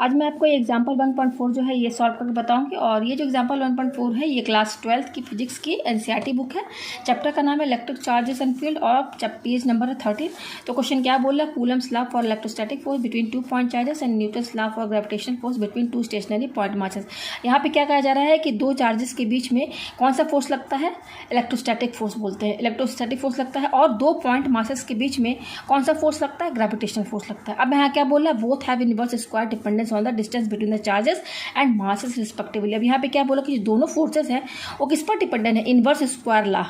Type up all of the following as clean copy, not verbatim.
आज मैं आपको एग्जाम्पल 1.4 जो है ये सॉल्व करके बताऊंगी। और ये जो एग्जाम्पल 1.4 है ये क्लास 12th की फिजिक्स की एनसीईआरटी बुक है। चैप्टर का नाम है इलेक्ट्रिक चार्जेस एंड फील्ड और पेज नंबर है 13। तो क्वेश्चन क्या बोल रहा है, Coulomb's law for electrostatic force between 2 point charges and Newton's law for gravitational force between 2 stationary point masses. यहाँ पे क्या कहा जा रहा है कि दो चार्जेस के बीच में कौन सा फोर्स लगता है, इलेक्ट्रोस्टैटिक फोर्स बोलते हैं, इलेक्ट्रोस्टैटिक फोर्स लगता है। और दो पॉइंट मासेस के बीच में कौन सा फोर्स लगता है, ग्रेविटेशनल फोर्स लगता है। अब यहाँ क्या बोल रहा है, both have inverse square dependence on the distance between the charges and masses respectively. अब यहाँ पे क्या बोला कि दोनों फोर्सेस हैं वो किस पर डिपेंडेंट है, इनवर्स स्क्वायर लॉ।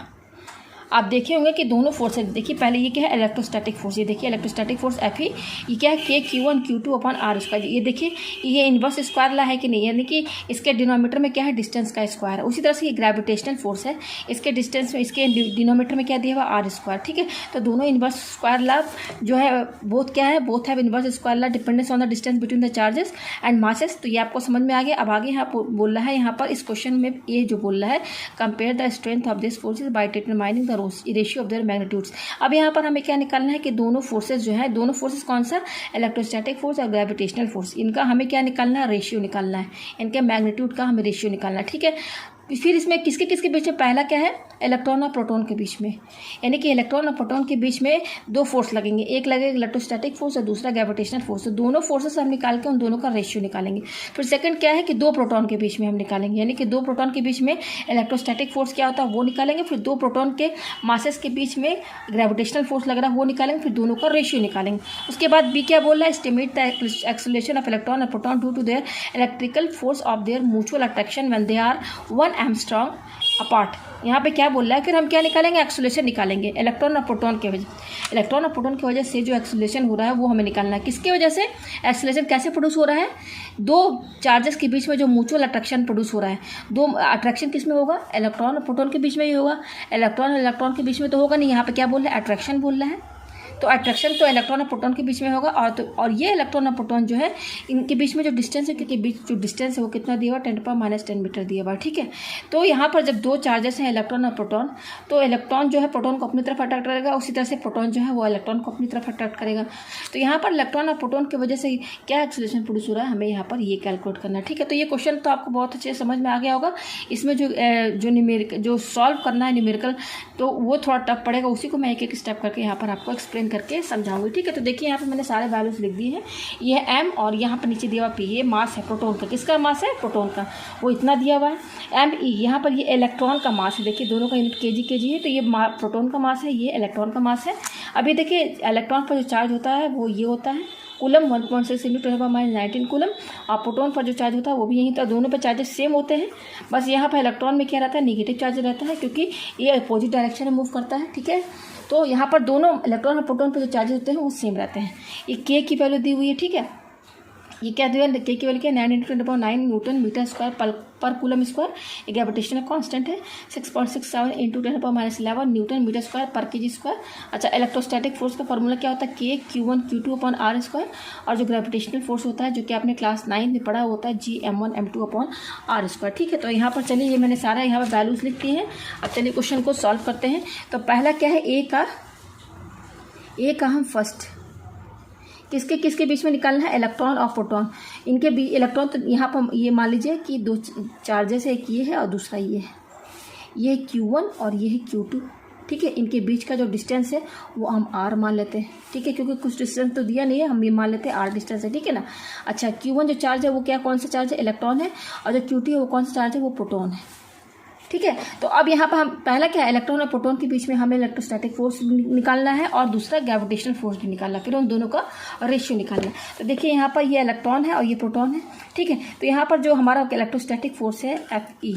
आप देखे होंगे कि दोनों फोर्सेस, देखिए पहले ये क्या है, इलेक्ट्रोस्टैटिक फोर्स, ये देखिए इलेक्ट्रोस्टैटिक फोर्स एफ ई, ये क्या है के Q1 Q2 upon are square. ये देखिए ये इनवर्स स्क्वायर ला है कि नहीं, यानी कि इसके डिनोमीटर में क्या है, डिस्टेंस का स्क्वायर है। उसी तरह से ये ग्रेविटेशनल फोर्स है, इसके डिस्टेंस में, इसके डिनोमीटर में क्या दिया हुआ, आर स्क्वायर। ठीक है, तो दोनों इनवर्स स्क्वायर ला जो है बोथ क्या है, both have inverse square law dependence on the distance between the charges and masses. तो ये आपको समझ में आ गया। अब आगे यहाँ बोल रहा है, यहाँ पर इस क्वेश्चन में ये जो बोल रहा है, compare the strength of this forces by determining the ratio of their magnitudes. अब यहाँ पर हमें क्या निकालना है कि दोनों फोर्सेस जो है, दोनों फोर्सेस कौन सा, इलेक्ट्रोस्टैटिक फोर्स और ग्रेविटेशनल फोर्स, इनका हमें क्या निकालना है, रेशियो निकालना है, इनके मैग्नीट्यूड का हमें रेशियो निकालना है। ठीक है, फिर इसमें किसके किसके बीच में, पहला क्या है, इलेक्ट्रॉन और प्रोटॉन के बीच में, यानी कि इलेक्ट्रॉन और प्रोटॉन के बीच में दो फोर्स लगेंगे, एक लगेगा इलेक्ट्रोस्टैटिक फोर्स और दूसरा ग्रेविटेशनल फोर्स। तो दोनों फोर्सेस हम निकाल के उन दोनों का रेशियो निकालेंगे। फिर सेकंड क्या है कि दो प्रोटॉन के बीच में हम निकालेंगे, यानी कि दो प्रोटॉन के बीच में इलेक्ट्रोस्टैटिक फोर्स क्या होता है वो निकालेंगे। फिर दो प्रोटॉन के मासेस के बीच में ग्रेविटेशनल फोर्स लग रहा है वो निकालेंगे, फिर दोनों का रेशियो निकालेंगे। उसके बाद बी क्या बोल रहा है, estimate the acceleration of electron और proton due to their electrical force of their mutual attraction when they are 1 angstrom apart. यहाँ पे क्या बोल रहा है, फिर हम क्या निकालेंगे, एक्सेलरेशन निकालेंगे इलेक्ट्रॉन और प्रोटॉन के वजह, इलेक्ट्रॉन और प्रोटॉन की वजह से जो एक्सेलरेशन हो रहा है वो हमें निकालना है। किसकी वजह से एक्सेलरेशन कैसे प्रोड्यूस हो रहा है, दो चार्जेस के बीच में जो म्यूचुअल अट्रैक्शन प्रोड्यूस हो रहा है। दो अट्रैक्शन किस में होगा, इलेक्ट्रॉन और प्रोटॉन के बीच में ही होगा, इलेक्ट्रॉन और इलेक्ट्रॉन के बीच में तो होगा नहीं। यहाँ पे क्या बोल रहा है, अट्रैक्शन बोल रहा है, तो अट्रैक्शन तो इलेक्ट्रॉन और प्रोटॉन के बीच में होगा। और ये इलेक्ट्रॉन और प्रोटॉन जो है इनके बीच में जो डिस्टेंस है, क्योंकि बीच जो डिस्टेंस है वो कितना दिया हुआ, 10⁻⁻10 मीटर दिया हुआ। ठीक है, तो यहाँ पर जब दो चार्जेस हैं इलेक्ट्रॉन और प्रोटॉन, तो इलेक्ट्रॉन जो है प्रोटॉन को अपनी तरफ अट्रैक्ट करेगा, उसी तरह से प्रोटॉन जो है वो इलेक्ट्रॉन को अपनी तरफ अट्रैक्ट करेगा। तो यहाँ पर इलेक्ट्रॉन और प्रोटॉन की वजह से क्या एक्सेलरेशन प्रोड्यूस हो रहा है, हमें यहाँ पर ये कैलकुलेट करना है। ठीक है, तो ये क्वेश्चन तो आपको बहुत अच्छे से समझ में आ गया होगा। इसमें जो न्यूमेरिकल जो सॉल्व करना है न्यूमेरिकल, तो वो थोड़ा टफ पड़ेगा, उसी को मैं एक एक स्टेप करके यहाँ पर आपको एक्सप्लेन करके समझाऊंगी। ठीक है, तो देखिए यहाँ पे मैंने सारे वैल्यूज लिख दिए हैं। ये है m और यहाँ पर नीचे दिया हुआ p, ये मास है प्रोटॉन का। किसका मास है, प्रोटॉन का, वो इतना दिया हुआ है। me यहाँ पर ये इलेक्ट्रॉन का मास है, देखिए दोनों का यूनिट kg है, तो ये प्रोटॉन का मास है, ये इलेक्ट्रॉन का मास है। अभी देखिए इलेक्ट्रॉन पर जो चार्ज होता है वो ये होता है कूलम, 1.6 × 10⁻⁹ कूलम। और प्रोटॉन पर जो चार्ज होता है वो भी यही था, दोनों पर चार्जेस सेम होते हैं। बस यहाँ पर इलेक्ट्रॉन में क्या रहता है, निगेटिव चार्ज रहता है, क्योंकि ये अपोजिट डायरेक्शन में मूव करता है। ठीक है, तो यहाँ पर दोनों इलेक्ट्रॉन और प्रोटॉन पर जो चार्जेस होते हैं वो सेम रहते हैं। ये के की वैल्यू दी हुई है। ठीक है, ये क्या दिया है, के की वैल्यू क्या, 9 × 10⁻9 न्यूटन मीटर स्क्वायर पर कूलम स्क्वायर। ये ग्रेविटेशनल कांस्टेंट है, 6.67 × 10⁻11 न्यूटन मीटर स्क्वायर पर केजी स्क्वायर। अच्छा, इलेक्ट्रोस्टैटिक फोर्स का फॉर्मूला क्या होता है, के Q1 Q2 upon are square. और जो ग्रेविटेशनल फोर्स होता है, जो कि आपने क्लास 9 में पढ़ा होता है, Gm1 m2 upon are square. ठीक है, तो यहाँ पर चलिए ये मैंने सारा यहाँ पर वैल्यूज लिख दिए हैं। अब चलिए क्वेश्चन को सॉल्व करते हैं। तो पहला क्या है, ए का हम फर्स्ट किसके किसके बीच में निकालना है, इलेक्ट्रॉन और प्रोटॉन, इनके बीच इलेक्ट्रॉन। तो यहाँ पर ये मान लीजिए कि दो चार्जेस है, एक ये है और दूसरा ये है, ये Q1 और ये है Q2। ठीक है, इनके बीच का जो डिस्टेंस है वो हम r मान लेते हैं। ठीक है, क्योंकि कुछ डिस्टेंस तो दिया नहीं है, हम ये मान लेते हैं r डिस्टेंस है। ठीक है ना। अच्छा, Q1 जो चार्ज है वो क्या, कौन सा चार्ज है, इलेक्ट्रॉन है, और जो Q2 है वो कौन सा चार्ज है, वो प्रोटॉन है। ठीक है, तो अब यहाँ पर हम पहला क्या है, इलेक्ट्रॉन और प्रोटॉन के बीच में हमें इलेक्ट्रोस्टैटिक फोर्स निकालना है और दूसरा ग्रेविटेशनल फोर्स भी निकालना है, फिर उन दोनों का रेशियो निकालना है। तो देखिए यहाँ पर ये इलेक्ट्रॉन है और ये प्रोटॉन है। ठीक है, तो यहाँ पर जो हमारा इलेक्ट्रोस्टैटिक फोर्स है Fe,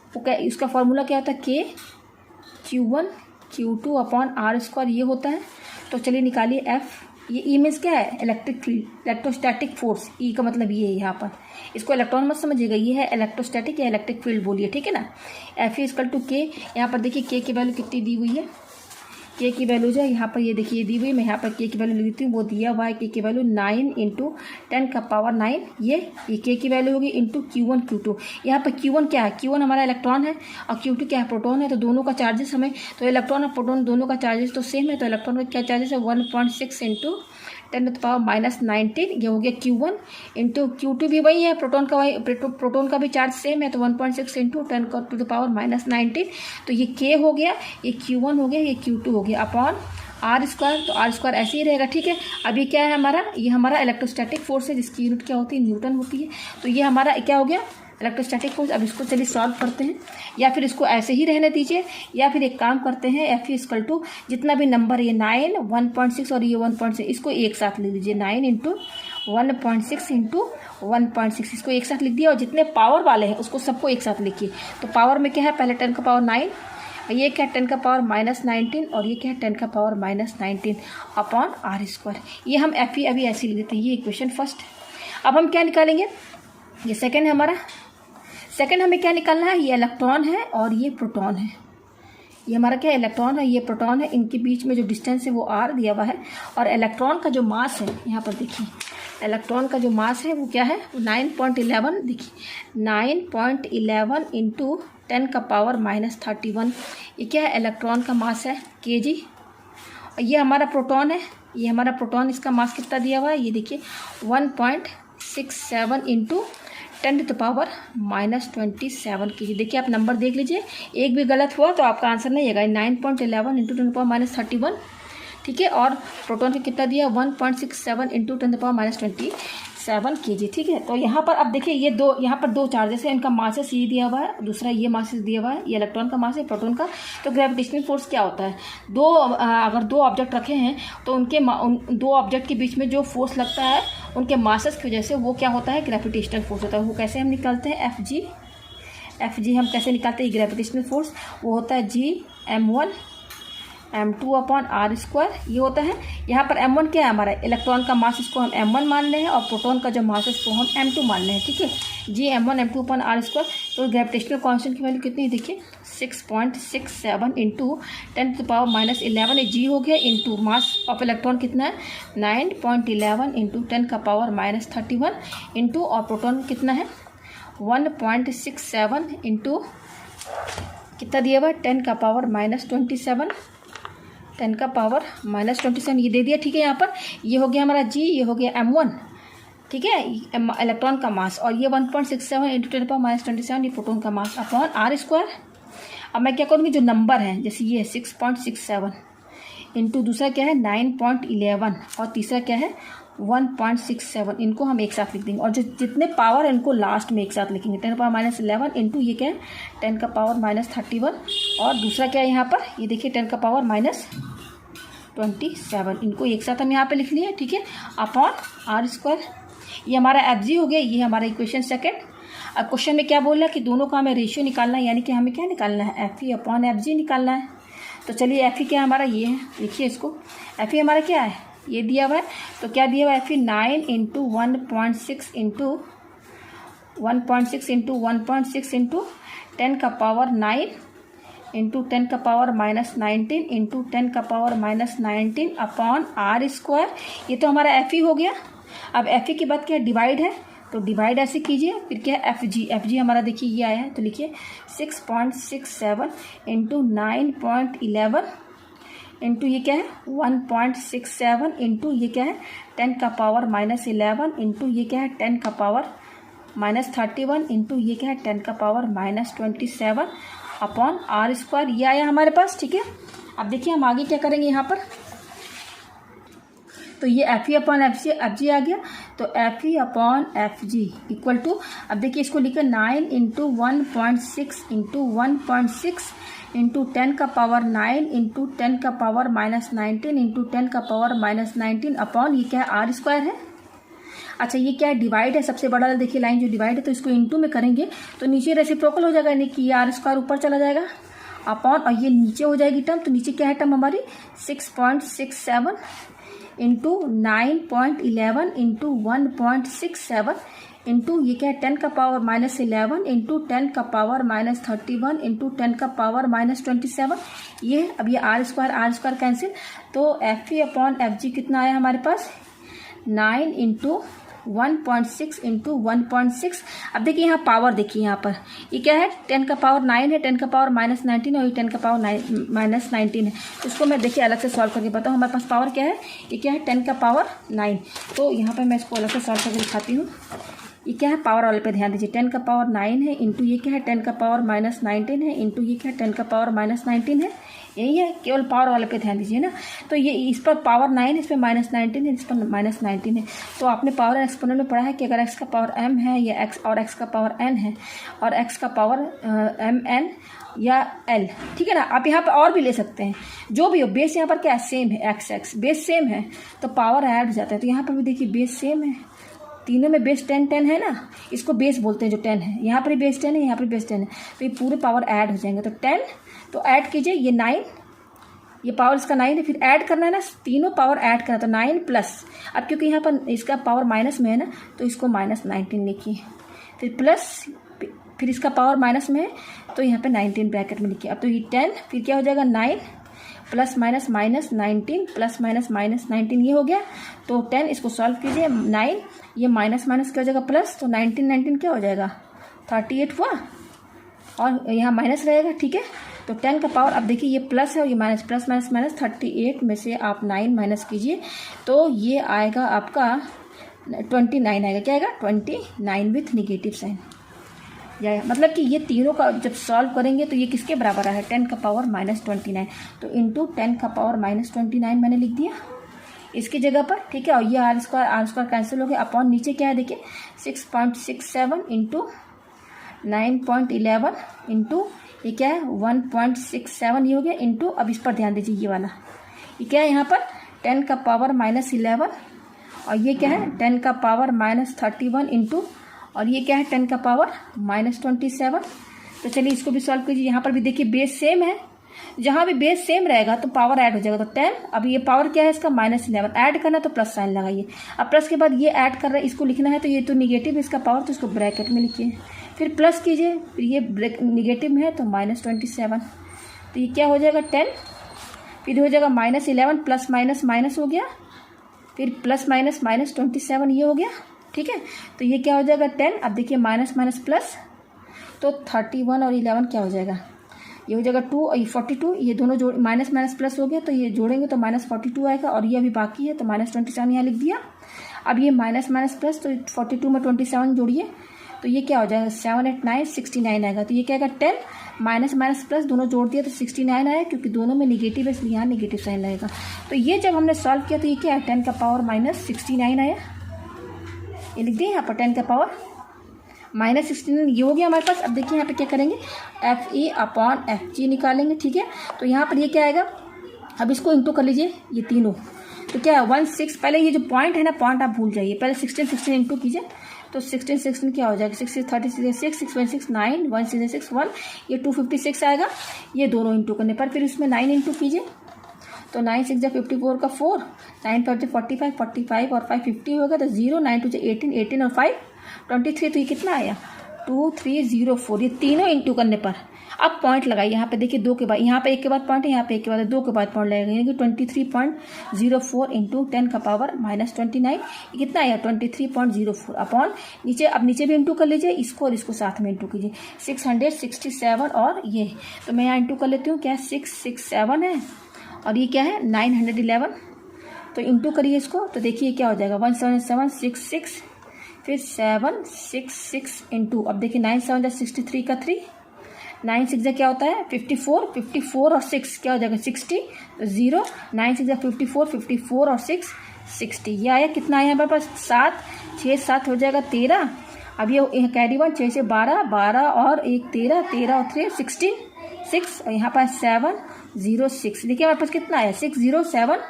वो क्या, इसका फॉर्मूला क्या होता है, के Q1 Q2 upon are square ये होता है। तो चलिए निकालिए F। ये ई मीन्स क्या है, इलेक्ट्रिक फील्ड, इलेक्ट्रोस्टैटिक फोर्स। ई का मतलब ये है, यहाँ पर इसको इलेक्ट्रॉन मत समझिएगा, ये है इलेक्ट्रोस्टैटिक या इलेक्ट्रिक फील्ड बोलिए। ठीक है ना। F = के, यहाँ पर देखिए के की वैल्यू कितनी दी हुई है, के की वैल्यू जो है यहाँ पर ये देखिए दी हुई, मैं यहाँ पर के की वैल्यू लिख देती हूँ। वो दिया हुआ है के की वैल्यू 9 × 10⁻9, ये के की वैल्यू होगी इंटू Q1 Q2। यहाँ पर Q1 क्या है, Q1 हमारा इलेक्ट्रॉन है और Q2 क्या है, प्रोटॉन है। तो दोनों का चार्जेस हमें, तो इलेक्ट्रॉन और प्रोटॉन दोनों का चार्जेस तो सेम है, तो इलेक्ट्रॉन का क्या चार्जेस है, 1.6 × 10 टू द पावर माइनस 19, ये हो गया Q1 इंटू Q2 भी वही है, प्रोटॉन का भी चार्ज सेम है, तो 1.6 into 10 to the power minus 19, तो ये K हो गया, ये Q1 हो गया, ये Q2 हो गया अपॉन R स्क्वायर, तो R स्क्वायर ऐसे ही रहेगा, ठीक है। अभी क्या है हमारा, ये हमारा इलेक्ट्रोस्टैटिक फोर्स है जिसकी यूनिट क्या होती है, न्यूटन होती है, तो ये हमारा क्या हो गया इलेक्ट्रोस्टैटिक फोर्स। अब इसको चलिए सॉल्व करते हैं, या फिर इसको ऐसे ही रहने दीजिए, या फिर एक काम करते हैं, एफ इक्वल टू जितना भी नंबर ये 9, 1.6 और ये 1.6, इसको एक साथ लिख लीजिए, 9 इंटू 1.6 इंटू 1.6, इसको एक साथ लिख दिया, और जितने पावर वाले हैं उसको सबको एक साथ लिखिए। तो पावर में क्या है, पहले 10 का पावर 9, ये क्या है 10 का पावर माइनस 19, और ये क्या है 10 का power minus 19 upon R square. ये हम एफ अभी ऐसे लिख देते हैं, ये इक्वेशन फर्स्ट। अब हम क्या निकालेंगे, ये सेकेंड है हमारा, सेकेंड हमें क्या निकालना है, ये इलेक्ट्रॉन है और ये प्रोटॉन है, ये हमारा क्या इलेक्ट्रॉन है, ये प्रोटॉन है, इनके बीच में जो डिस्टेंस है वो R दिया हुआ है, और इलेक्ट्रॉन का जो मास है यहाँ पर देखिए, इलेक्ट्रॉन का जो मास है वो क्या है, 9.11, देखिए 9.11 इंटू 10 का पावर माइनस 31, ये क्या है इलेक्ट्रॉन का मास है kg, और ये हमारा प्रोटॉन है, ये हमारा प्रोटॉन, इसका मास कितना दिया हुआ है, ये देखिए 1.67 into 10 to the power minus 27 kg। देखिए आप नंबर देख लीजिए, एक भी गलत हुआ तो आपका आंसर नहीं आएगा, 9.11 into 10 to the power minus 31, ठीक है। और प्रोटॉन का कितना दिया, 1.67 into 10 to the power minus 27 kg, ठीक है। तो यहाँ पर अब देखिए ये दो, यहाँ पर दो चार्जेस है, इनका मासेस ये दिया हुआ है, दूसरा ये मासेस दिया हुआ है, ये इलेक्ट्रॉन का मास है, प्रोटॉन का। तो ग्रेविटेशनल फोर्स क्या होता है, अगर दो ऑब्जेक्ट रखे हैं तो उनके दो ऑब्जेक्ट के बीच में जो फोर्स लगता है उनके मासेस की वजह से वो क्या होता है, ग्रेविटेशनल फोर्स होता है। वो कैसे हम निकालते हैं, एफ जी हम कैसे निकालते हैं, ग्रेविटेशनल फोर्स वो होता है Gm1 m2 upon R square, ये होता है। यहाँ पर m1 क्या है हमारा इलेक्ट्रॉन का मास, इसको हम m1 मान रहे हैं, और प्रोटॉन का जो मास है इसको हम m2 मान रहे हैं, ठीक है। Gm1 m2 upon R square, तो ग्रेविटेशनल कांस्टेंट की वैल्यू कितनी है, देखिए 6.67 into 10 to the power minus 11, G हो गया, इंटू मास ऑफ इलेक्ट्रॉन कितना है 9.11 इंटू 10 का पावर माइनस 31, इंटू और प्रोटॉन कितना है 1.67 इंटू कितना दिया हुआ है 10 का पावर माइनस 27, 10 का पावर माइनस 27 ये दे दिया, ठीक है। यहाँ पर ये हो गया हमारा G, ये हो गया m1, ठीक है, इलेक्ट्रॉन का मास, और ये 1.67 इंटू 10 पावर माइनस 27 ये प्रोटॉन का मास अपॉन R स्क्वायर। अब मैं क्या करूँगी, जो नंबर है जैसे ये 6.67 इंटू दूसरा क्या है 9.11 और तीसरा क्या है 1.67, इनको हम एक साथ लिख देंगे, और जो जितने पावर है इनको लास्ट में एक साथ लिखेंगे, 10 पावर माइनस 11 इंटू ये क्या है 10 का पावर माइनस 31, और दूसरा क्या है यहाँ पर ये देखिए 10 का पावर माइनस 27, इनको एक साथ हम यहाँ पे लिख लिए, ठीक है, अपॉन R स्क्वायर। ये हमारा FG हो गया, ये हमारा इक्वेशन सेकेंड। अब क्वेश्चन में क्या बोल रहा है कि दोनों का हमें रेशियो निकालना है, यानी कि हमें क्या निकालना है, FE अपॉन FG निकालना है। तो चलिए FE क्या हमारा ये है, लिखिए इसको, FE हमारा क्या है ये दिया हुआ है, तो क्या दिया हुआ है FE 9 into 1.6 into 1.6 into 1.6 into 10 का पावर 9 इंटू 10 का पावर माइनस 19 इंटू 10 का power minus 19 upon R square. ये तो हमारा FE हो गया। अब FE के बाद क्या डिवाइड है, तो डिवाइड ऐसे कीजिए, फिर क्या है FG हमारा देखिए ये आया है, तो लिखिए 6.67 इंटू 9.11 इंटू ये क्या है 1.67 इंटू ये क्या है 10 का पावर माइनस 11 इंटू ये क्या है 10 का पावर माइनस 31 इंटू ये क्या है 10 का power minus 27 upon R square, ये आया हमारे पास, ठीक है। अब देखिए हम आगे क्या करेंगे यहाँ पर, तो ये FE अपॉन FG आ गया, तो FE upon FG equal to, अब देखिए इसको लिखा 9 इंटू 1.6 इंटू 1.6 इंटू 10 का पावर 9 इंटू 10 का पावर माइनस 19 इंटू 10 का पावर माइनस 19 अपॉन ये क्या है R स्क्वायर है। अच्छा ये क्या है डिवाइड है, सबसे बड़ा देखिए लाइन जो डिवाइड है, तो इसको इंटू में करेंगे तो नीचे रेसिप्रोकल हो जाएगा, यानी कि ये R स्क्वायर ऊपर चला जाएगा अपॉन, और ये नीचे हो जाएगी टर्म, तो नीचे क्या है टर्म हमारी 6.67 इंटू 9.11 इंटू 1.67 इंटू ये क्या है 10 का पावर माइनस 11 इंटू 10 का पावर माइनस 31 इंटू 10 का पावर माइनस 27, ये अब ये R स्क्वायर कैंसिल, तो FE अपॉन FG कितना आया हमारे पास 9 इंटू 1.6 इंटू 1.6। अब देखिए यहाँ पावर देखिए यहाँ पर ये क्या है 10 का पावर 9 है, 10 का पावर -19 और ये 10 का पावर -19 है। तो उसको मैं देखिए अलग से सॉल्व करके बताऊँ। हमारे पास पावर क्या है, ये क्या है 10 का पावर 9। तो यहाँ पर मैं इसको अलग से सॉल्व करके दिखाती हूँ। ये क्या है पावर वाले पे ध्यान दीजिए, 10 का पावर 9 है इंटू ये क्या है 10 का पावर -19 है इंटू ये क्या है 10 का पावर -19 है। यही है, केवल पावर वाले पे ध्यान दीजिए ना। तो ये इस पर पावर 9 है, इस पर -19 है, इस पर -19 है। तो आपने पावर एक्सपोनेंट में पढ़ा है कि अगर x का पावर m है या x और x का पावर n है और x का पावर mn या l, ठीक है ना। आप यहाँ पे और भी ले सकते हैं, जो भी हो, बेस यहाँ पर क्या है सेम है, x बेस सेम है तो पावर ऐड हो जाता है। तो यहाँ पर भी देखिए बेस सेम है, तीनों में बेस 10 है ना, इसको बेस बोलते हैं जो 10 है। यहाँ पर बेस 10 है, यहाँ पर बेस 10 है, तो ये पूरे पावर ऐड हो जाएंगे। तो 10 तो ऐड कीजिए, ये 9, ये पावर इसका 9 है, फिर ऐड करना है ना, तीनों पावर ऐड करना। तो 9 प्लस, अब क्योंकि यहाँ पर इसका पावर माइनस में है ना तो इसको -19 लिखिए, फिर प्लस, फिर इसका पावर माइनस में है तो यहाँ पे 19 ब्रैकेट में लिखिए। अब तो ये 10, फिर क्या हो जाएगा 9 प्लस माइनस -19 प्लस माइनस -19 ये हो गया। तो 10 इसको सॉल्व कीजिए, 9 ये माइनस माइनस क्या हो जाएगा प्लस, तो 19 क्या हो जाएगा 38 हुआ और यहाँ माइनस रहेगा, ठीक है। तो 10 का पावर, अब देखिए ये प्लस है और ये माइनस, प्लस माइनस माइनस 38 में से आप 9 माइनस कीजिए तो ये आएगा आपका 29 आएगा। क्या आएगा 29 विथ निगेटिव साइन। या मतलब कि ये तीनों का जब सॉल्व करेंगे तो ये किसके बराबर है 10 का पावर -29। तो इंटू 10 का पावर -29 मैंने लिख दिया इसकी जगह पर, ठीक है। और ये आर स्क्वायर कैंसिल हो गया, अपॉन नीचे क्या है देखिए 6.67 इंटू 9.11 इंटू ये क्या है 1.67 ये हो गया इंटू, अब इस पर ध्यान दीजिए ये वाला ये क्या है यहाँ पर 10 का पावर -11 और ये क्या है 10 का पावर -31 इंटू, और ये क्या है 10 का पावर -27। तो चलिए इसको भी सॉल्व कीजिए। यहाँ पर भी देखिए बेस सेम है, जहाँ भी बेस सेम रहेगा तो पावर ऐड हो जाएगा। तो 10, अब ये पावर क्या है इसका -11, ऐड करना तो प्लस साइन लगाइए। अब प्लस के बाद ये ऐड कर रहा है, इसको लिखना है तो ये तो निगेटिव है इसका पावर, तो इसको ब्रैकेट में लिखिए, फिर प्लस कीजिए, फिर ये निगेटिव में है तो -27। तो ये क्या हो जाएगा 10, फिर हो जाएगा -11 प्लस माइनस माइनस हो गया, फिर प्लस माइनस -27 ये हो गया, ठीक है। तो ये क्या हो जाएगा 10, अब देखिए माइनस माइनस प्लस, तो 31 और 11 क्या हो जाएगा, ये हो जाएगा 2 और ये 42, ये दोनों जोड़ माइनस माइनस प्लस हो गया तो ये जोड़ेंगे तो -42 आएगा, और ये अभी बाकी है तो -27 यहाँ लिख दिया। अब ये माइनस माइनस प्लस, तो 42 में 27 जोड़िए तो ये क्या हो जाएगा 7 8 9 69 आएगा। तो ये क्या आएगा 10 माइनस माइनस प्लस दोनों जोड़ दिया तो 69 आया, क्योंकि दोनों में निगेटिव है इसलिए यहाँ निगेटिव साइन लगेगा। तो ये जब हमने सॉल्व किया तो ये क्या है 10 का पावर -69 आया, ये लिख दिए यहाँ पर 10 का पावर -69 ये हो गया हमारे पास। अब देखिए यहाँ पे क्या करेंगे FA/FG निकालेंगे, ठीक है। तो यहाँ पर ये क्या आएगा, अब इसको इंटू कर लीजिए ये तीनों, तो क्या है 16, पहले ये जो पॉइंट है ना पॉइंट आप भूल जाइए, पहले 16 इंटू कीजिए तो 16 क्या हो जाएगा 6 36 6 6 1 6 9 1 6 6 1, ये 256 आएगा। ये दोनों इंटू करने पर फिर उसमें 9 इंटू कीजिए तो 9 6 54 का 4, 9 5 45 45 और 5 50 होगा, तो 0 9 2 18 18 और 5 23, तो ये कितना आया 2304, ये तीनों इंटू करने पर। अब पॉइंट लगाइए यहाँ पे देखिए 2 के बाद, यहाँ पे 1 के बाद पॉइंट है, यहाँ पे 1 के बाद 2 के बाद पॉइंट लगेगा, यानी कि 23.04 इंटू 10 का पावर -29 कितना आया 23.04 अपॉन नीचे। अब नीचे भी इंटू कर लीजिए इसको और इसको साथ में इंटू कीजिए 667 और ये, तो मैं यहाँ इंटू कर लेती हूँ, क्या 667 है और ये क्या है 911, तो इंटू करिए इसको तो देखिए क्या हो जाएगा 17766 फिर 766 इंटू, अब देखिए 9 7 63 का 3, 9 6 क्या होता है 54 और 6 क्या हो जाएगा 60, तो 0 9 6 54 और 6 60, ये आया कितना आया हमारे पास 7 6 7 हो जाएगा 13। अब ये कैरी 1 6 से 12 और 1 13 और 3 16 6 और यहाँ पर 706, देखिए हमारे पास कितना आया 607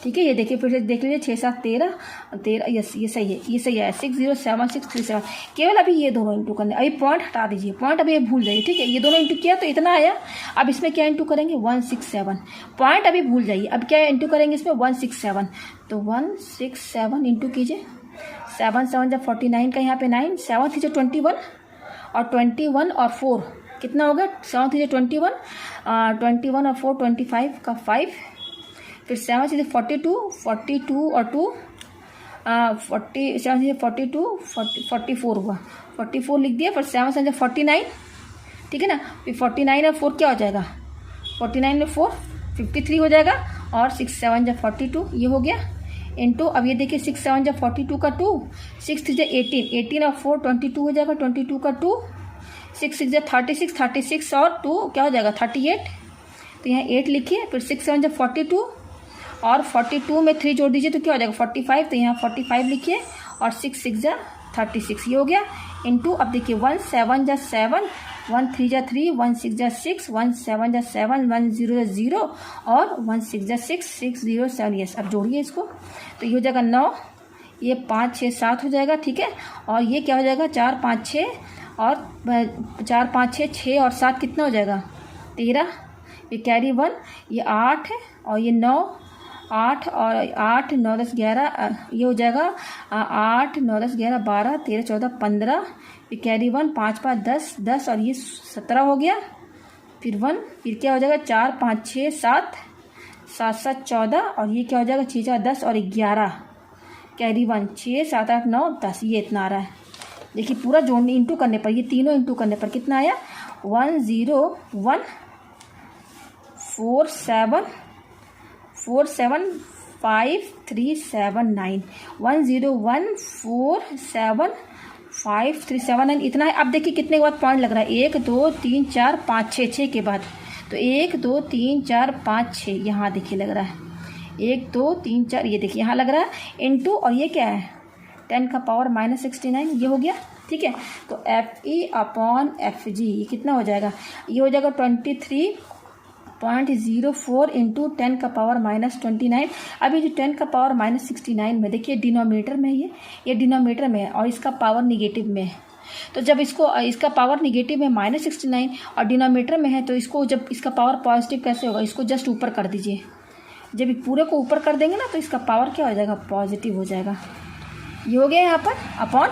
ठीक है। ये देखिए फिर से देख लीजिए 6 7 13 यस ये सही है, ये सही है 607 केवल अभी ये दोनों इंटू करने, अभी पॉइंट हटा दीजिए, पॉइंट अभी भूल जाइए, ठीक है। ये दोनों इंटू किया तो इतना आया, अब इसमें क्या इंटू करेंगे 167, पॉइंट अभी भूल जाइए, अब क्या इंटू करेंगे इसमें 167, तो 167 इंटू कीजिए 7 7 जब 49 का यहाँ पे 9 7 थी जो 21 और 21 और 4 कितना होगा 7 थी जो 21 21 और 4 25 का 5 फिर 7 से 42 और 2 40, 7 से 42 44 हुआ, 44 लिख दिया। फिर 7 से 49, ठीक है ना। फिर 49 और 4 क्या हो जाएगा, 49 में 4 53 हो जाएगा। और 6 7 जा 42 ये हो गया। इंटू अब ये देखिए 6 7 जा 42 का 2, 6 3 जा 18, 18 और 4 22 हो जाएगा, 22 का 2, 6 6 जा 36, 36 और 2 क्या हो जाएगा 38। तो यहाँ 8 लिखिए। फिर 6 7 जा 42 और 42 में 3 जोड़ दीजिए तो क्या हो जाएगा 45। तो यहाँ 45 लिखिए और 6 6 जा 36 ये हो गया। इंटू अब देखिए 1 7 जा 7, 1 3 जा 3, 1 6 जा 6, 1 7 जा 7, 1 0 जा 0 और 1 6 जा 6, 6 0 7। यस, अब जोड़िए इसको तो ये हो जाएगा 9, ये 5 6 7 हो जाएगा, ठीक है। और ये क्या हो जाएगा 4 5 6 और 4 5 6 6 और 7 कितना हो जाएगा 13। ये कैरी 1, ये 8 है और ये 9, 8 और 8 9 10 11 ये हो जाएगा 8 9 10 11 12 13 14 15। फिर कैरी 1 5 5 10 10 और ये 17 हो गया। फिर 1, फिर क्या हो जाएगा 4 5 6 7 7 7 14 और ये क्या हो जाएगा 6 4 10 और 11। कैरी 1 6 7 8 9 10 ये इतना आ रहा है। देखिए पूरा जोड़ने इंटू करने पर, ये तीनों इंटू करने पर कितना आया 1 0 1 4 7 4 7 5 3 7 9 1 0 1 4 7 5 3 7 9 इतना है। अब देखिए कितने के बाद पॉइंट लग रहा है 1 2 3 4 5 6 6 के बाद। तो 1 2 3 4 5 6 यहाँ देखिए लग रहा है 1 2 3 4 ये देखिए यहाँ लग रहा है इंटू और ये क्या है 10 का पावर -69 ये हो गया, ठीक है। तो FE अपॉन FG ये कितना हो जाएगा, ये हो जाएगा 23.04 इंटू 10 का पावर -29। अभी जो 10 का पावर -69 में देखिए डिनोमिनेटर में है, ये डिनोमिनेटर में है और इसका पावर निगेटिव में है। तो जब इसका पावर निगेटिव में -69 और डिनोमिनेटर में है तो इसको जब इसका पावर पॉजिटिव कैसे होगा, इसको जस्ट ऊपर कर दीजिए। जब पूरे को ऊपर कर देंगे ना तो इसका पावर क्या हो जाएगा पॉजिटिव हो जाएगा। ये हो गया यहाँ पर अपॉन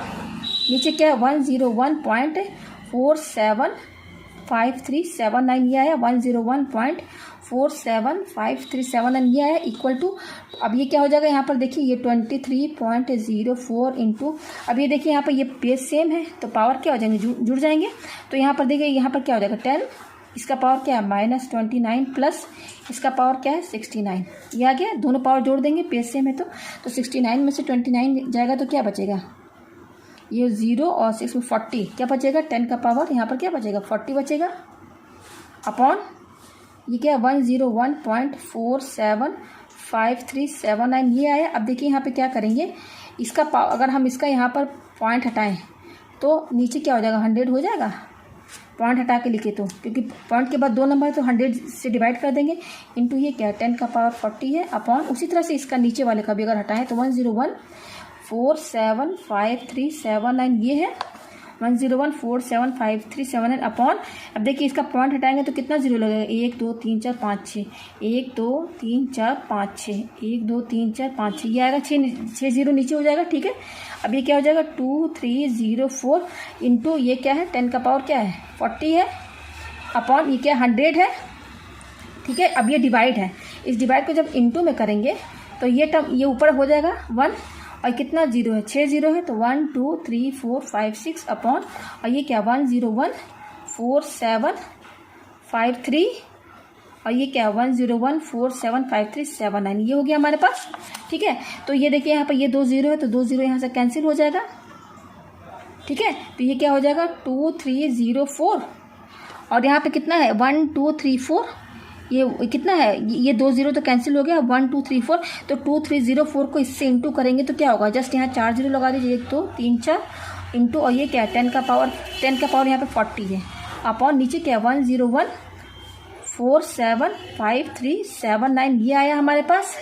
नीचे क्या है 101.475379 ये आया 101.475379 ये आया इक्वल टू। अब ये क्या हो जाएगा यहाँ पर देखिए ये 23.04 इंटू अब ये देखिए यहाँ पर ये बेस सेम है तो पावर क्या हो जाएंगे जुड़ जाएंगे। तो यहाँ पर देखिए यहाँ पर क्या हो जाएगा 10, इसका पावर क्या है -29 प्लस इसका पावर क्या है 69 ये आ गया। दोनों पावर जोड़ देंगे बेस सेम है तो 69 में से 29 जाएगा तो क्या बचेगा ये 0 और 6 में 40 क्या बचेगा 10 का पावर यहाँ पर क्या बचेगा 40 बचेगा अपॉन ये क्या 101.475379 ये आया। अब देखिए यहाँ पे क्या करेंगे इसका अगर हम इसका यहाँ पर पॉइंट हटाएं तो नीचे क्या हो जाएगा 100 हो जाएगा। पॉइंट हटा के लिखे तो क्योंकि पॉइंट के बाद 2 नंबर है तो 100 से डिवाइड कर देंगे इंटू ये क्या 10 का पावर 40 है अपॉन उसी तरह से इसका नीचे वाले का भी अगर हटाएं तो 101.475379 ये है 101.475379 अपॉन अब देखिए इसका पॉइंट हटाएंगे तो कितना जीरो लगेगा 1 2 3 4 5 6 1 2 3 4 5 6 1 2 3 4 5 6 ये आएगा 6 जीरो नीचे हो जाएगा, ठीक है। अब ये क्या हो जाएगा 2304 इंटू ये क्या है 10 का पावर क्या है 40 है अपॉन ये क्या 100 है, ठीक है। अब ये डिवाइड है, इस डिवाइड को जब इंटू में करेंगे तो ये टर्म ये ऊपर हो जाएगा 1 और कितना जीरो है 6 जीरो है तो 1 2 3 4 5 6 अपॉन और ये क्या 101.4753 और ये क्या 101.475379 ये हो गया हमारे पास, ठीक है। तो ये देखिए यहाँ पर ये 2 जीरो है तो 2 जीरो यहाँ से कैंसिल हो जाएगा, ठीक है। तो ये क्या हो जाएगा 2304 और यहाँ पे कितना है 1 2 3 4 ये कितना है ये 2 जीरो तो कैंसिल हो गया 1 2 3 4 तो 2304 को इससे इंटू करेंगे तो क्या होगा जस्ट यहाँ 4 जीरो लगा दीजिए 1 2 3 4 इंटू और ये क्या है 10 का पावर यहाँ पे 40 है अपॉन नीचे क्या 101.475379 ये आया हमारे पास।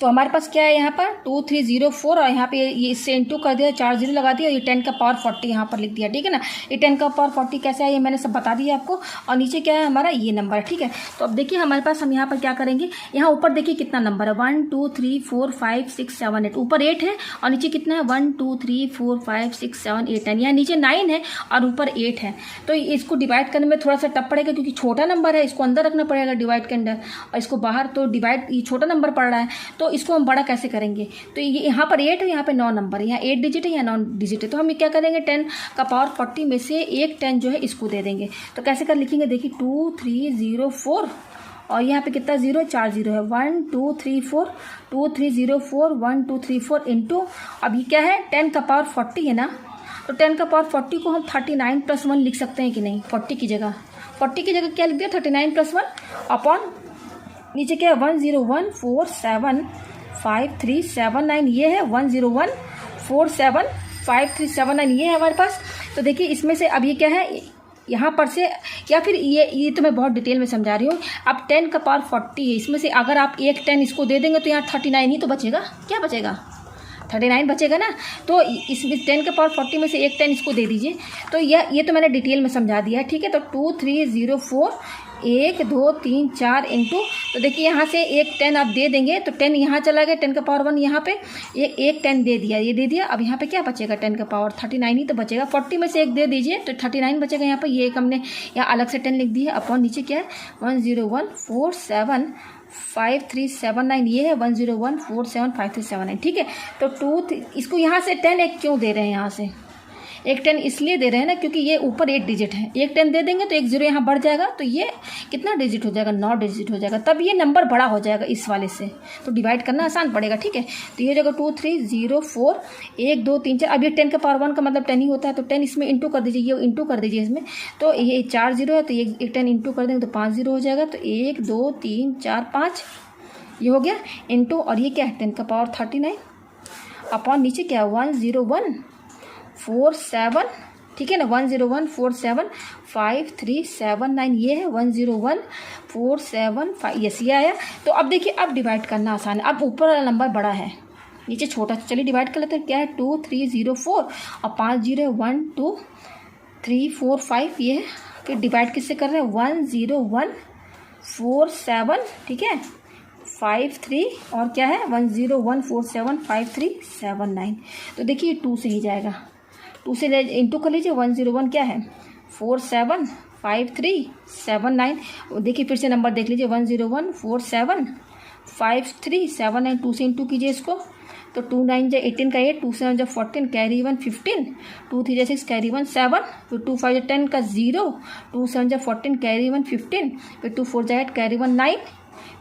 तो हमारे पास क्या है यहाँ पर 2304 और यहाँ पे ये इससे इंटू कर दिया, 4 जीरो लगा दिया, ये 10 का पावर 40 यहाँ पर लिख दिया, ठीक है ना। ये 10 का पावर 40 कैसे है ये मैंने सब बता दिया आपको। और नीचे क्या है हमारा ये नंबर है, ठीक है। तो अब देखिए हमारे पास हम यहाँ पर क्या करेंगे, यहाँ ऊपर देखिए कितना नंबर है 1 2 3 4 5 6 7 8, ऊपर 8 है और नीचे कितना है 1 2 3 4 5 6 7 8 9, यहाँ नीचे 9 है और ऊपर 8 है। तो इसको डिवाइड करने में थोड़ा सा टफ पड़ेगा क्योंकि छोटा नंबर है, इसको अंदर रखना पड़ेगा डिवाइड के अंदर, और इसको बाहर। तो डिवाइड ये छोटा नंबर पड़ रहा है तो इसको हम बड़ा कैसे करेंगे। तो ये यहाँ पर 8 है, यहाँ पे 9 नंबर है, यहाँ 8 डिजिट है, यहाँ 9 डिजिट है। तो हम ये क्या करेंगे 10 का पावर 40 में से एक 10 जो है इसको दे देंगे। तो कैसे कर लिखेंगे, देखिए 2304 और यहाँ पे कितना जीरो, 4 जीरो है, 1 2 3 4 2304 1 2 3 4 इंटू, अब ये क्या है 10 का पावर 40 है ना, तो 10 का पावर 40 को हम 39 + 1 लिख सकते हैं कि नहीं। 40 की जगह क्या लिख दिया 39 + 1 अपॉन नीचे क्या है 101475379, ये है 101475379, ये है हमारे पास। तो देखिए इसमें से अब ये क्या है यहाँ पर से, या फिर ये तो मैं बहुत डिटेल में समझा रही हूँ। अब 10 का पावर 40 है, इसमें से अगर आप एक 10 इसको दे देंगे तो यहाँ 39 ही तो बचेगा, क्या बचेगा 39 बचेगा ना। तो इसमें 10 का पावर 40 में से एक 10 इसको दे दीजिए। तो ये तो मैंने डिटेल में समझा दिया है, ठीक है। तो 2304 1 2 3 4 इंटू, तो देखिए यहाँ से एक 10 आप दे देंगे तो 10 यहाँ चला गया, 10 का पावर 1 यहाँ पे, एक 10 दे दिया, ये दे दिया। अब यहाँ पे क्या बचेगा 10 का पावर 39 ही तो बचेगा। 40 में से एक दे दीजिए तो 39 बचेगा यहाँ पे, ये एक हमने यहाँ अलग से 10 लिख दी है। अपॉन नीचे क्या है 101475379, ये है 101475379, ठीक है। तो इसको यहाँ से 10 एक क्यों दे रहे हैं, यहाँ से एक 10 इसलिए दे रहे हैं ना क्योंकि ये ऊपर 8 डिजिट है, एक 10 दे देंगे तो एक 0 यहाँ बढ़ जाएगा, तो ये कितना डिजिट हो जाएगा 9 डिजिट हो जाएगा, तब ये नंबर बड़ा हो जाएगा इस वाले से, तो डिवाइड करना आसान पड़ेगा, ठीक है। तो ये हो जाएगा 2304 1 2 3 4, अब ये 10 का पावर 1 का मतलब 10 ही होता है, तो 10 इसमें इंटू कर दीजिए, ये इंटू कर दीजिए इसमें। तो ये 4 0 है तो ये एक 10 इंटू कर देंगे तो 5 0 हो जाएगा। तो 1 2 3 4 5 ये हो गया इंटू, और ये क्या है 10 का पावर 39 अपॉन नीचे क्या है 10147, ठीक है ना, 101475379, ये है 10147 यस ये आया। तो अब देखिए अब डिवाइड करना आसान है, अब ऊपर वाला नंबर बड़ा है नीचे छोटा, चलिए डिवाइड कर लेते हैं। क्या है 2304 और 5 0 है 1 2 3 4 5, ये है। फिर डिवाइड किससे कर रहे हैं 10147, ठीक है 53 और क्या है 101475379। तो देखिए 2 से ही जाएगा, 2 से इंटू कर लीजिए, 101 क्या है 475379। देखिए फिर से नंबर देख लीजिए 101475379, 2 से इंटू कीजिए इसको, तो 2 9 जा 18 का 8, 2 7 जा 14, कैरी 1 15, 2 3 जा 6, कैरी 1 7, फिर 2 5 जा 10 का 0, 2 7 जा 14, कैरी 1 15, फिर 2 4 जा 8, कैरी 1 9,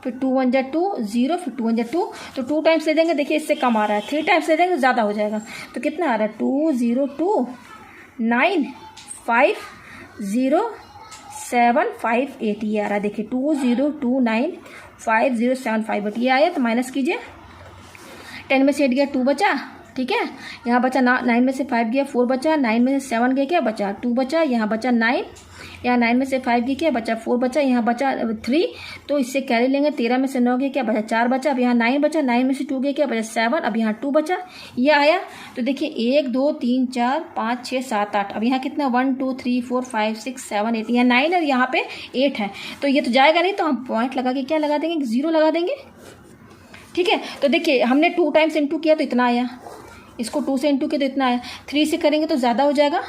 फिर 2 1 जा 2 0, फिर 2 1 जा 2, तो 2 टाइम्स ले देंगे, देखिए इससे कम आ रहा है, 3 टाइम्स ले देंगे तो ज़्यादा हो जाएगा। तो कितना आ रहा है 2029507558, ये आ रहा है, देखिए 2029507558 ये आया। तो माइनस कीजिए, 10 में से 8 गया 2 बचा, ठीक है। यहाँ बचा 9 में से 5 गया 4 बचा, 9 में से 7 गया क्या बचा 2 बचा, यहाँ बचा 9, यहाँ 9 में से 5 गया क्या बचा 4 बचा, यहाँ बचा 3, तो इससे कैरी लेंगे, 13 में से 9 गया क्या बचा 4 बचा, अब यहाँ 9 बचा, 9 में से 2 गया क्या बचा 7, अब यहाँ 2 बचा, ये आया। तो देखिए 1 2 3 4 5 6 7 8, अब यहाँ कितना 1 2 3 4 5 6 7 8, यहाँ 9 और यहाँ पे 8 है, तो ये तो जाएगा नहीं, तो हम पॉइंट लगा के क्या लगा देंगे 0 लगा देंगे, ठीक है। तो देखिए हमने 2 टाइम्स इंटू किया तो इतना आया, इसको 2 से इंटू किया तो इतना आया, 3 से करेंगे तो ज़्यादा हो जाएगा,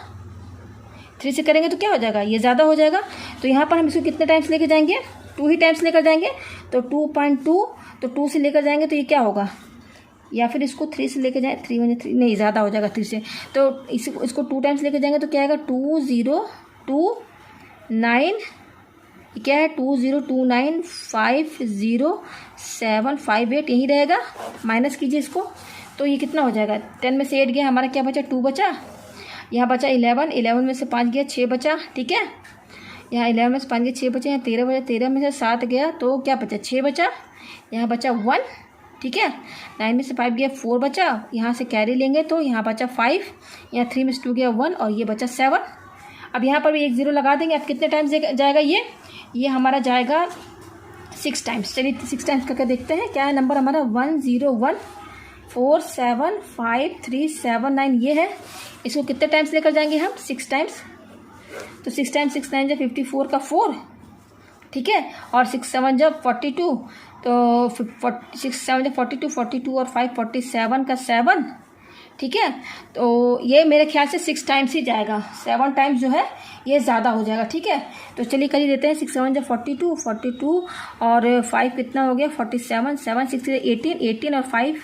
3 से करेंगे तो क्या हो जाएगा ये ज़्यादा हो जाएगा। तो यहाँ पर हम इसको कितने टाइम्स लेकर जाएंगे 2 ही टाइम्स लेकर जाएंगे, तो 2.2, तो 2 से लेकर जाएंगे तो ये क्या होगा, या फिर इसको 3 से लेकर जाए 3 1 3 नहीं ज़्यादा हो जाएगा 3 से, तो इसको 2 टाइम्स लेकर जाएंगे तो क्या आएगा 2029, क्या है 20295078 यही रहेगा। माइनस कीजिए इसको, तो ये कितना हो जाएगा 10 में से 8 गया, हमारा क्या बचा 2 बचा, यहाँ बचा 11 में से 5 गया 6 बचा, ठीक है। यहाँ 11 में से 5 गया 6 बचा, यहाँ 13 बचा, 13 में से 7 गया तो क्या बचा 6 बचा, यहाँ बचा 1, ठीक है। 9 में से 5 गया 4 बचा, यहाँ से कैरी लेंगे तो यहाँ बचा 5, यहाँ 3 में से 2 गया 1 और ये बचा 7। अब यहाँ पर भी एक 0 लगा देंगे। अब कितने टाइम्स जाएगा ये हमारा जाएगा 6 टाइम्स। चलिए 6 टाइम्स करके देखते हैं क्या है नंबर हमारा 101475379 ये है। इसको कितने टाइम्स लेकर जाएंगे हम 6 टाइम्स, तो 6 टाइम्स 6 9 जब 54 का 4, ठीक है, और 6 7 जब 42, तो 6 7 जब 42, 42 और 5 47 का 7, ठीक है। तो ये मेरे ख्याल से 6 टाइम्स ही जाएगा, 7 टाइम्स जो है ये ज़्यादा हो जाएगा, ठीक है। तो चलिए कर ही देते हैं। 6 7 जब 42, 42 और 5 कितना हो गया 47, 7 6 18, 18 और 5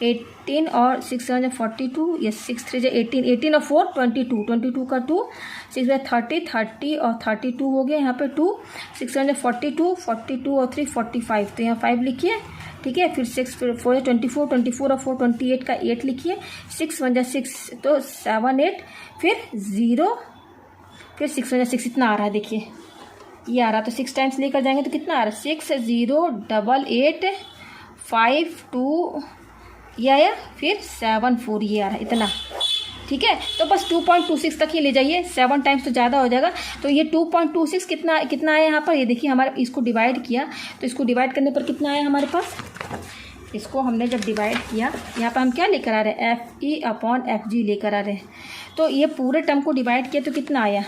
18 और 6 7 जब 42, ये 6 3 जब 18, 18 और 4 22, 22 का 2, 6 बाय 30, 30 और 32 हो गया यहाँ पे 2, 6 7 जब 42, 42 और 3 45, तो यहाँ 5 लिखिए, ठीक है। फिर 6 फिर 4 24, 24 और 4 28 का 8 लिखिए, 6 1 6 तो 7 8, फिर 0, फिर 6 1 6 इतना आ रहा है, देखिए ये आ रहा है। तो 6 टाइम्स लेकर जाएंगे तो कितना आ रहा है 6 0 8 8 5 2 ये आया, फिर 7 4 ये आ रहा है इतना, ठीक है। तो बस 2.26 तक ही ले जाइए, 7 टाइम्स तो ज़्यादा हो जाएगा। तो ये 2.26 कितना कितना आया यहाँ पर, ये देखिए हमारे इसको डिवाइड किया, तो इसको डिवाइड करने पर कितना आया हमारे पास, इसको हमने जब डिवाइड किया यहाँ पर हम क्या लेकर आ रहे हैं FE/FG लेकर आ रहे हैं। तो ये पूरे टर्म को डिवाइड किया तो कितना आया,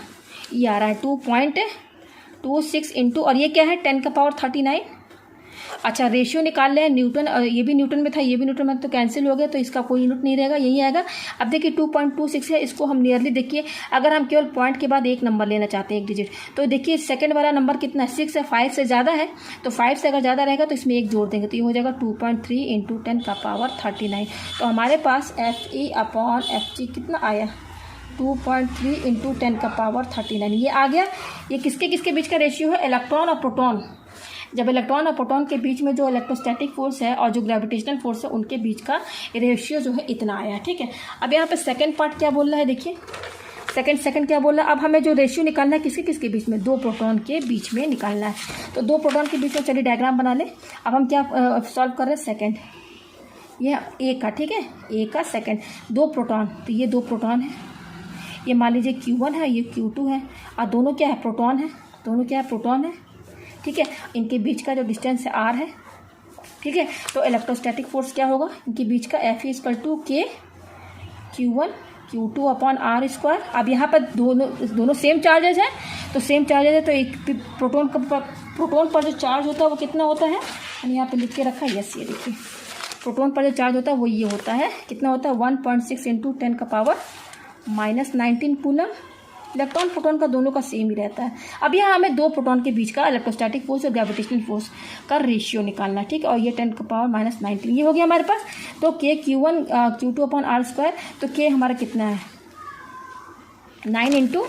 ये आ रहा है 2.26 इंटू, और ये क्या है 10 का पावर 39। अच्छा रेशियो निकाल लें न्यूटन, ये भी न्यूटन में था ये भी न्यूटन में, तो कैंसिल हो गया, तो इसका कोई यूनिट नहीं रहेगा, यही आएगा। अब देखिए 2.26 है, इसको हम नियरली देखिए, अगर हम केवल पॉइंट के बाद एक नंबर लेना चाहते हैं एक डिजिट, तो देखिए सेकंड वाला नंबर कितना है 6 है, 5 से ज़्यादा है, तो 5 से अगर ज़्यादा रहेगा तो इसमें एक जोड़ देंगे, तो ये हो जाएगा 2.3 इंटू 10 का पावर 39। तो हमारे पास FE/FG कितना आया 2.3 इंटू 10 का पावर 39 ये आ गया। ये किसके किसके बीच का रेशियो है, इलेक्ट्रॉन और प्रोटॉन। जब इलेक्ट्रॉन और प्रोटॉन के बीच में जो इलेक्ट्रोस्टैटिक फोर्स है और जो ग्रेविटेशनल फोर्स है उनके बीच का रेशियो जो है इतना आया है, ठीक है। अब यहाँ पे सेकंड पार्ट क्या बोल रहा है, देखिए सेकंड क्या बोल रहा है। अब हमें जो रेशियो निकालना है किसके किसके बीच में, 2 प्रोटॉन के बीच में निकालना है। तो 2 प्रोटॉन के बीच में चलिए डायग्राम बना लें। अब हम क्या सॉल्व कर रहे हैं, सेकेंड ये ए का, ठीक है, ए का सेकेंड 2 प्रोटॉन, तो ये 2 प्रोटॉन है, ये मान लीजिए Q1 है, ये Q2 है, और दोनों क्या है प्रोटॉन है, दोनों क्या है प्रोटॉन है, ठीक है। इनके बीच का जो डिस्टेंस है R है, ठीक है। तो इलेक्ट्रोस्टैटिक फोर्स क्या होगा इनके बीच का, Fe=K Q1 Q2/r²। अब यहाँ पर दोनों सेम चार्जेज हैं, तो सेम चार्जेज है तो एक प्रोटॉन पर जो चार्ज होता है वो कितना होता है, मैंने यहाँ पे लिख के रखा है, यस ये देखिए प्रोटॉन पर जो चार्ज होता है वो ये होता है, कितना होता है 1.6 इंटू 10 का पावर -19 कूलम। इलेक्ट्रॉन प्रोटॉन का दोनों का सेम ही रहता है। अब यहाँ हमें 2 प्रोटॉन के बीच का इलेक्ट्रोस्टैटिक फोर्स और ग्रेविटेशनल फोर्स का रेशियो निकालना है, ठीक है। और ये 10 का पावर -19 ये हो गया हमारे पास। तो K Q1 Q2/r², तो K हमारा कितना है 9 इंटू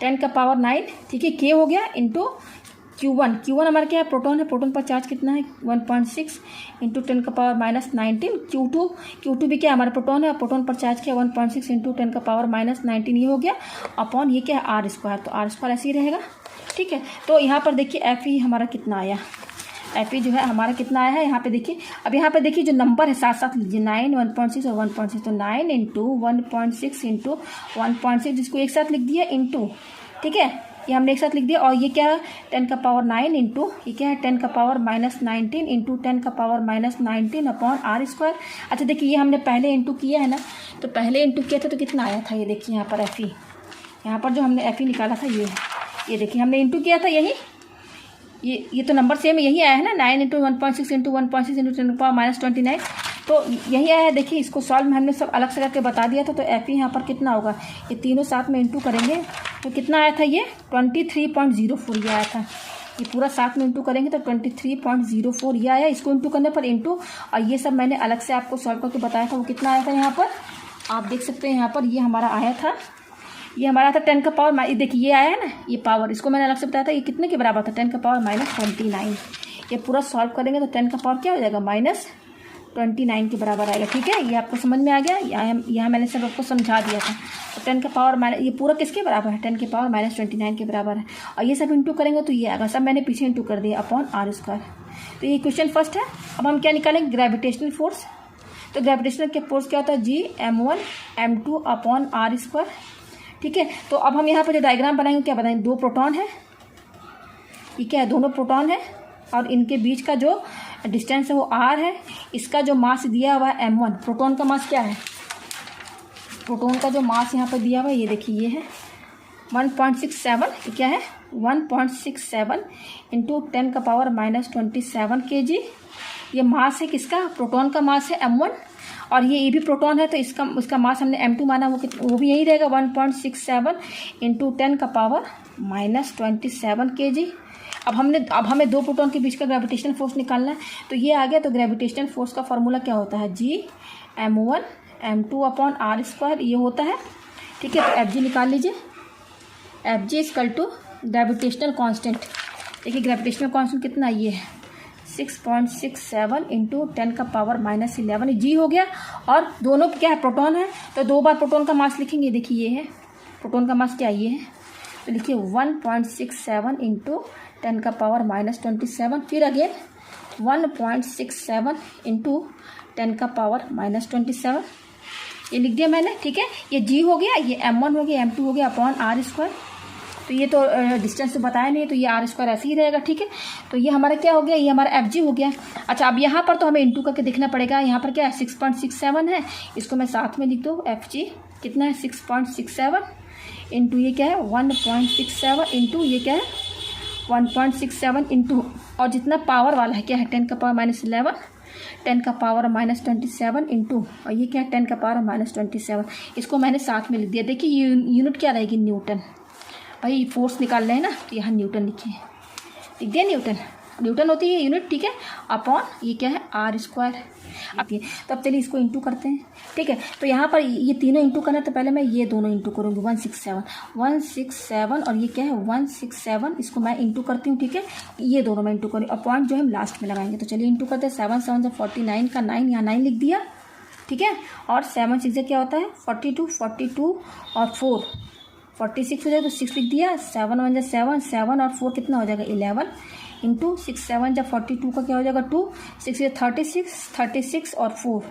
10 का पावर 9, ठीक है, K हो गया इंटू Q1 हमारा क्या है प्रोटॉन है, प्रोटॉन पर चार्ज कितना है 1.6 इंटू 10 का पावर -19। Q2 भी क्या हमारा प्रोटॉन है, प्रोटॉन पर चार्ज किया 1.6 इंटू 10 का पावर -19 ये हो गया, अपॉन ये क्या है R², तो R² ऐसे ही रहेगा, ठीक है। तो यहाँ पर देखिए FE हमारा कितना आया, FE जो है हमारा कितना आया है यहाँ पे देखिए। अब यहाँ पे देखिए जो नंबर है साथ साथ लीजिए 9 1.6 और 1.6, तो 9 इंटू 1.6 इंटू 1.6 जिसको एक साथ लिख दिया इंटू, ठीक है, ये हमने एक साथ लिख दिया। और ये क्या है 10 का पावर 9 इंटू ये क्या है 10 का पावर -19 इंटू 10 का पावर -19 अपॉन R²। अच्छा देखिए ये हमने पहले इंटू किया है ना, तो पहले इंटू किया था तो कितना आया था, ये देखिए यहाँ पर FE, यहाँ पर जो हमने FE निकाला था ये देखिए हमने इंटू किया था, यही ये तो नंबर सेम यही आया है ना, 9 इंटू 1.6 इंटू 1.6 इंटू 10 का पावर -29, तो यही आया है। देखिए इसको सॉल्व में हमने सब अलग से करके बता दिया था। तो FE यहाँ पर कितना होगा, ये तीनों साथ में इंटू करेंगे तो कितना आया था, ये 23.04 ये आया था। ये पूरा साथ में इंटू करेंगे तो 23.04 ये आया। इसको इंटू करने पर इंटू, और ये सब मैंने अलग से आपको सॉल्व करके बताया था, वो कितना आया था यहाँ पर आप देख सकते हैं। यहाँ पर ये हमारा आया था, ये हमारा था 10 का पावर, देखिए ये आया है ना ये पावर, इसको मैंने अलग से बताया था, ये कितने के बराबर था 10 का पावर -29। ये पूरा सॉल्व करेंगे तो 10 का पावर क्या हो जाएगा -29 के बराबर आएगा, ठीक है। ये आपको समझ में आ गया, यहाँ मैंने सब आपको समझा दिया था। तो 10 का पावर ये पूरा किसके बराबर है 10 के पावर -29 के बराबर है, और ये सब इंटू करेंगे तो ये आएगा, सब मैंने पीछे इंटू कर दिया अपॉन R²। तो ये क्वेश्चन फर्स्ट है। अब हम क्या निकालेंगे, ग्रेविटेशनल फोर्स। तो ग्रेविटेशनल के फोर्स क्या होता है Gm1m2 अपॉन R², ठीक है। तो अब हम यहाँ पर जो डायग्राम बनाएंगे क्या बनाएंगे, 2 प्रोटॉन है, ये क्या है, दोनों प्रोटॉन है और इनके बीच का जो डिस्टेंस है वो r है। इसका जो मास दिया हुआ है m1, प्रोटॉन का मास क्या है, प्रोटॉन का जो मास यहाँ पर दिया हुआ है ये देखिए ये है 1.67, ये क्या है 1.67 इंटू 10 का पावर -27 kg। ये मास है किसका, प्रोटॉन का मास है m1 और ये भी प्रोटॉन है तो उसका मास हमने m2 माना, वो भी यही रहेगा 1.67 इंटू 10 का पावर -27 kg। अब हमें दो प्रोटॉन के बीच का ग्रेविटेशनल फोर्स निकालना है, तो ये आ गया। तो ग्रेविटेशनल फोर्स का फॉर्मूला क्या होता है, Gm1 m2/r², ये होता है। ठीक है, तो Fg निकाल लीजिए। Fg equal to gravitational constant, देखिए ग्रेविटेशनल कांस्टेंट कितना ये है 6.67 इंटू 10 का पावर -11, जी हो गया। और दोनों क्या है, प्रोटॉन है, तो दो बार प्रोटॉन का मास लिखेंगे। देखिए ये है प्रोटॉन का मास क्या ये है, तो लिखिए 1.67 इंटू 10 का पावर -27, फिर अगेन 1.67 इंटू 10 का पावर -27, ये लिख दिया मैंने। ठीक है, ये जी हो गया, ये m1 हो गया, m2 हो गया अपॉन r²। तो ये तो डिस्टेंस तो बताया नहीं, तो ये r² ऐसे ही रहेगा। ठीक है, तो ये हमारा क्या हो गया, ये हमारा Fg हो गया। अच्छा, अब यहाँ पर तो हमें इंटू करके देखना पड़ेगा। यहाँ पर क्या है 6.67 है, इसको मैं साथ में लिख दूँ। Fg कितना है 6.67 इंटू ये क्या है 1.67 इंटू ये क्या है 1.67 इंटू, और जितना पावर वाला है क्या है 10 का पावर -11, 10 का पावर -27 इंटू, और ये क्या है 10 का पावर -27, इसको मैंने साथ में लिख दिया। देखिए यूनिट क्या रहेगी, न्यूटन। भाई फोर्स निकाल रहे हैं ना, तो यहाँ न्यूटन लिखिए, लिख दिया न्यूटन होती है यूनिट। ठीक है, अपॉन ये क्या है r²। तो अब चलिए इसको इंटू करते हैं। ठीक है, तो यहाँ पर ये तीनों इंटू करना है, तो पहले मैं ये दोनों इंटू करूँगी 167 और ये क्या है 167, इसको मैं इंटू करती हूँ। ठीक है, ये दोनों मैं इंटू करूँगी, अपॉन जो हम लास्ट में लगाएंगे। तो चलिए इंटू करते हैं, 7 7 49 का 9, यहाँ 9 लिख दिया। ठीक है, और 7 6 क्या होता है 42 और 4 46 हो जाएगा, तो 6 लिख दिया। 7 1 7, 7 और 4 कितना हो जाएगा 11 इंटू 6 7 जब 42 का क्या हो जाएगा 2, 6 36 और 4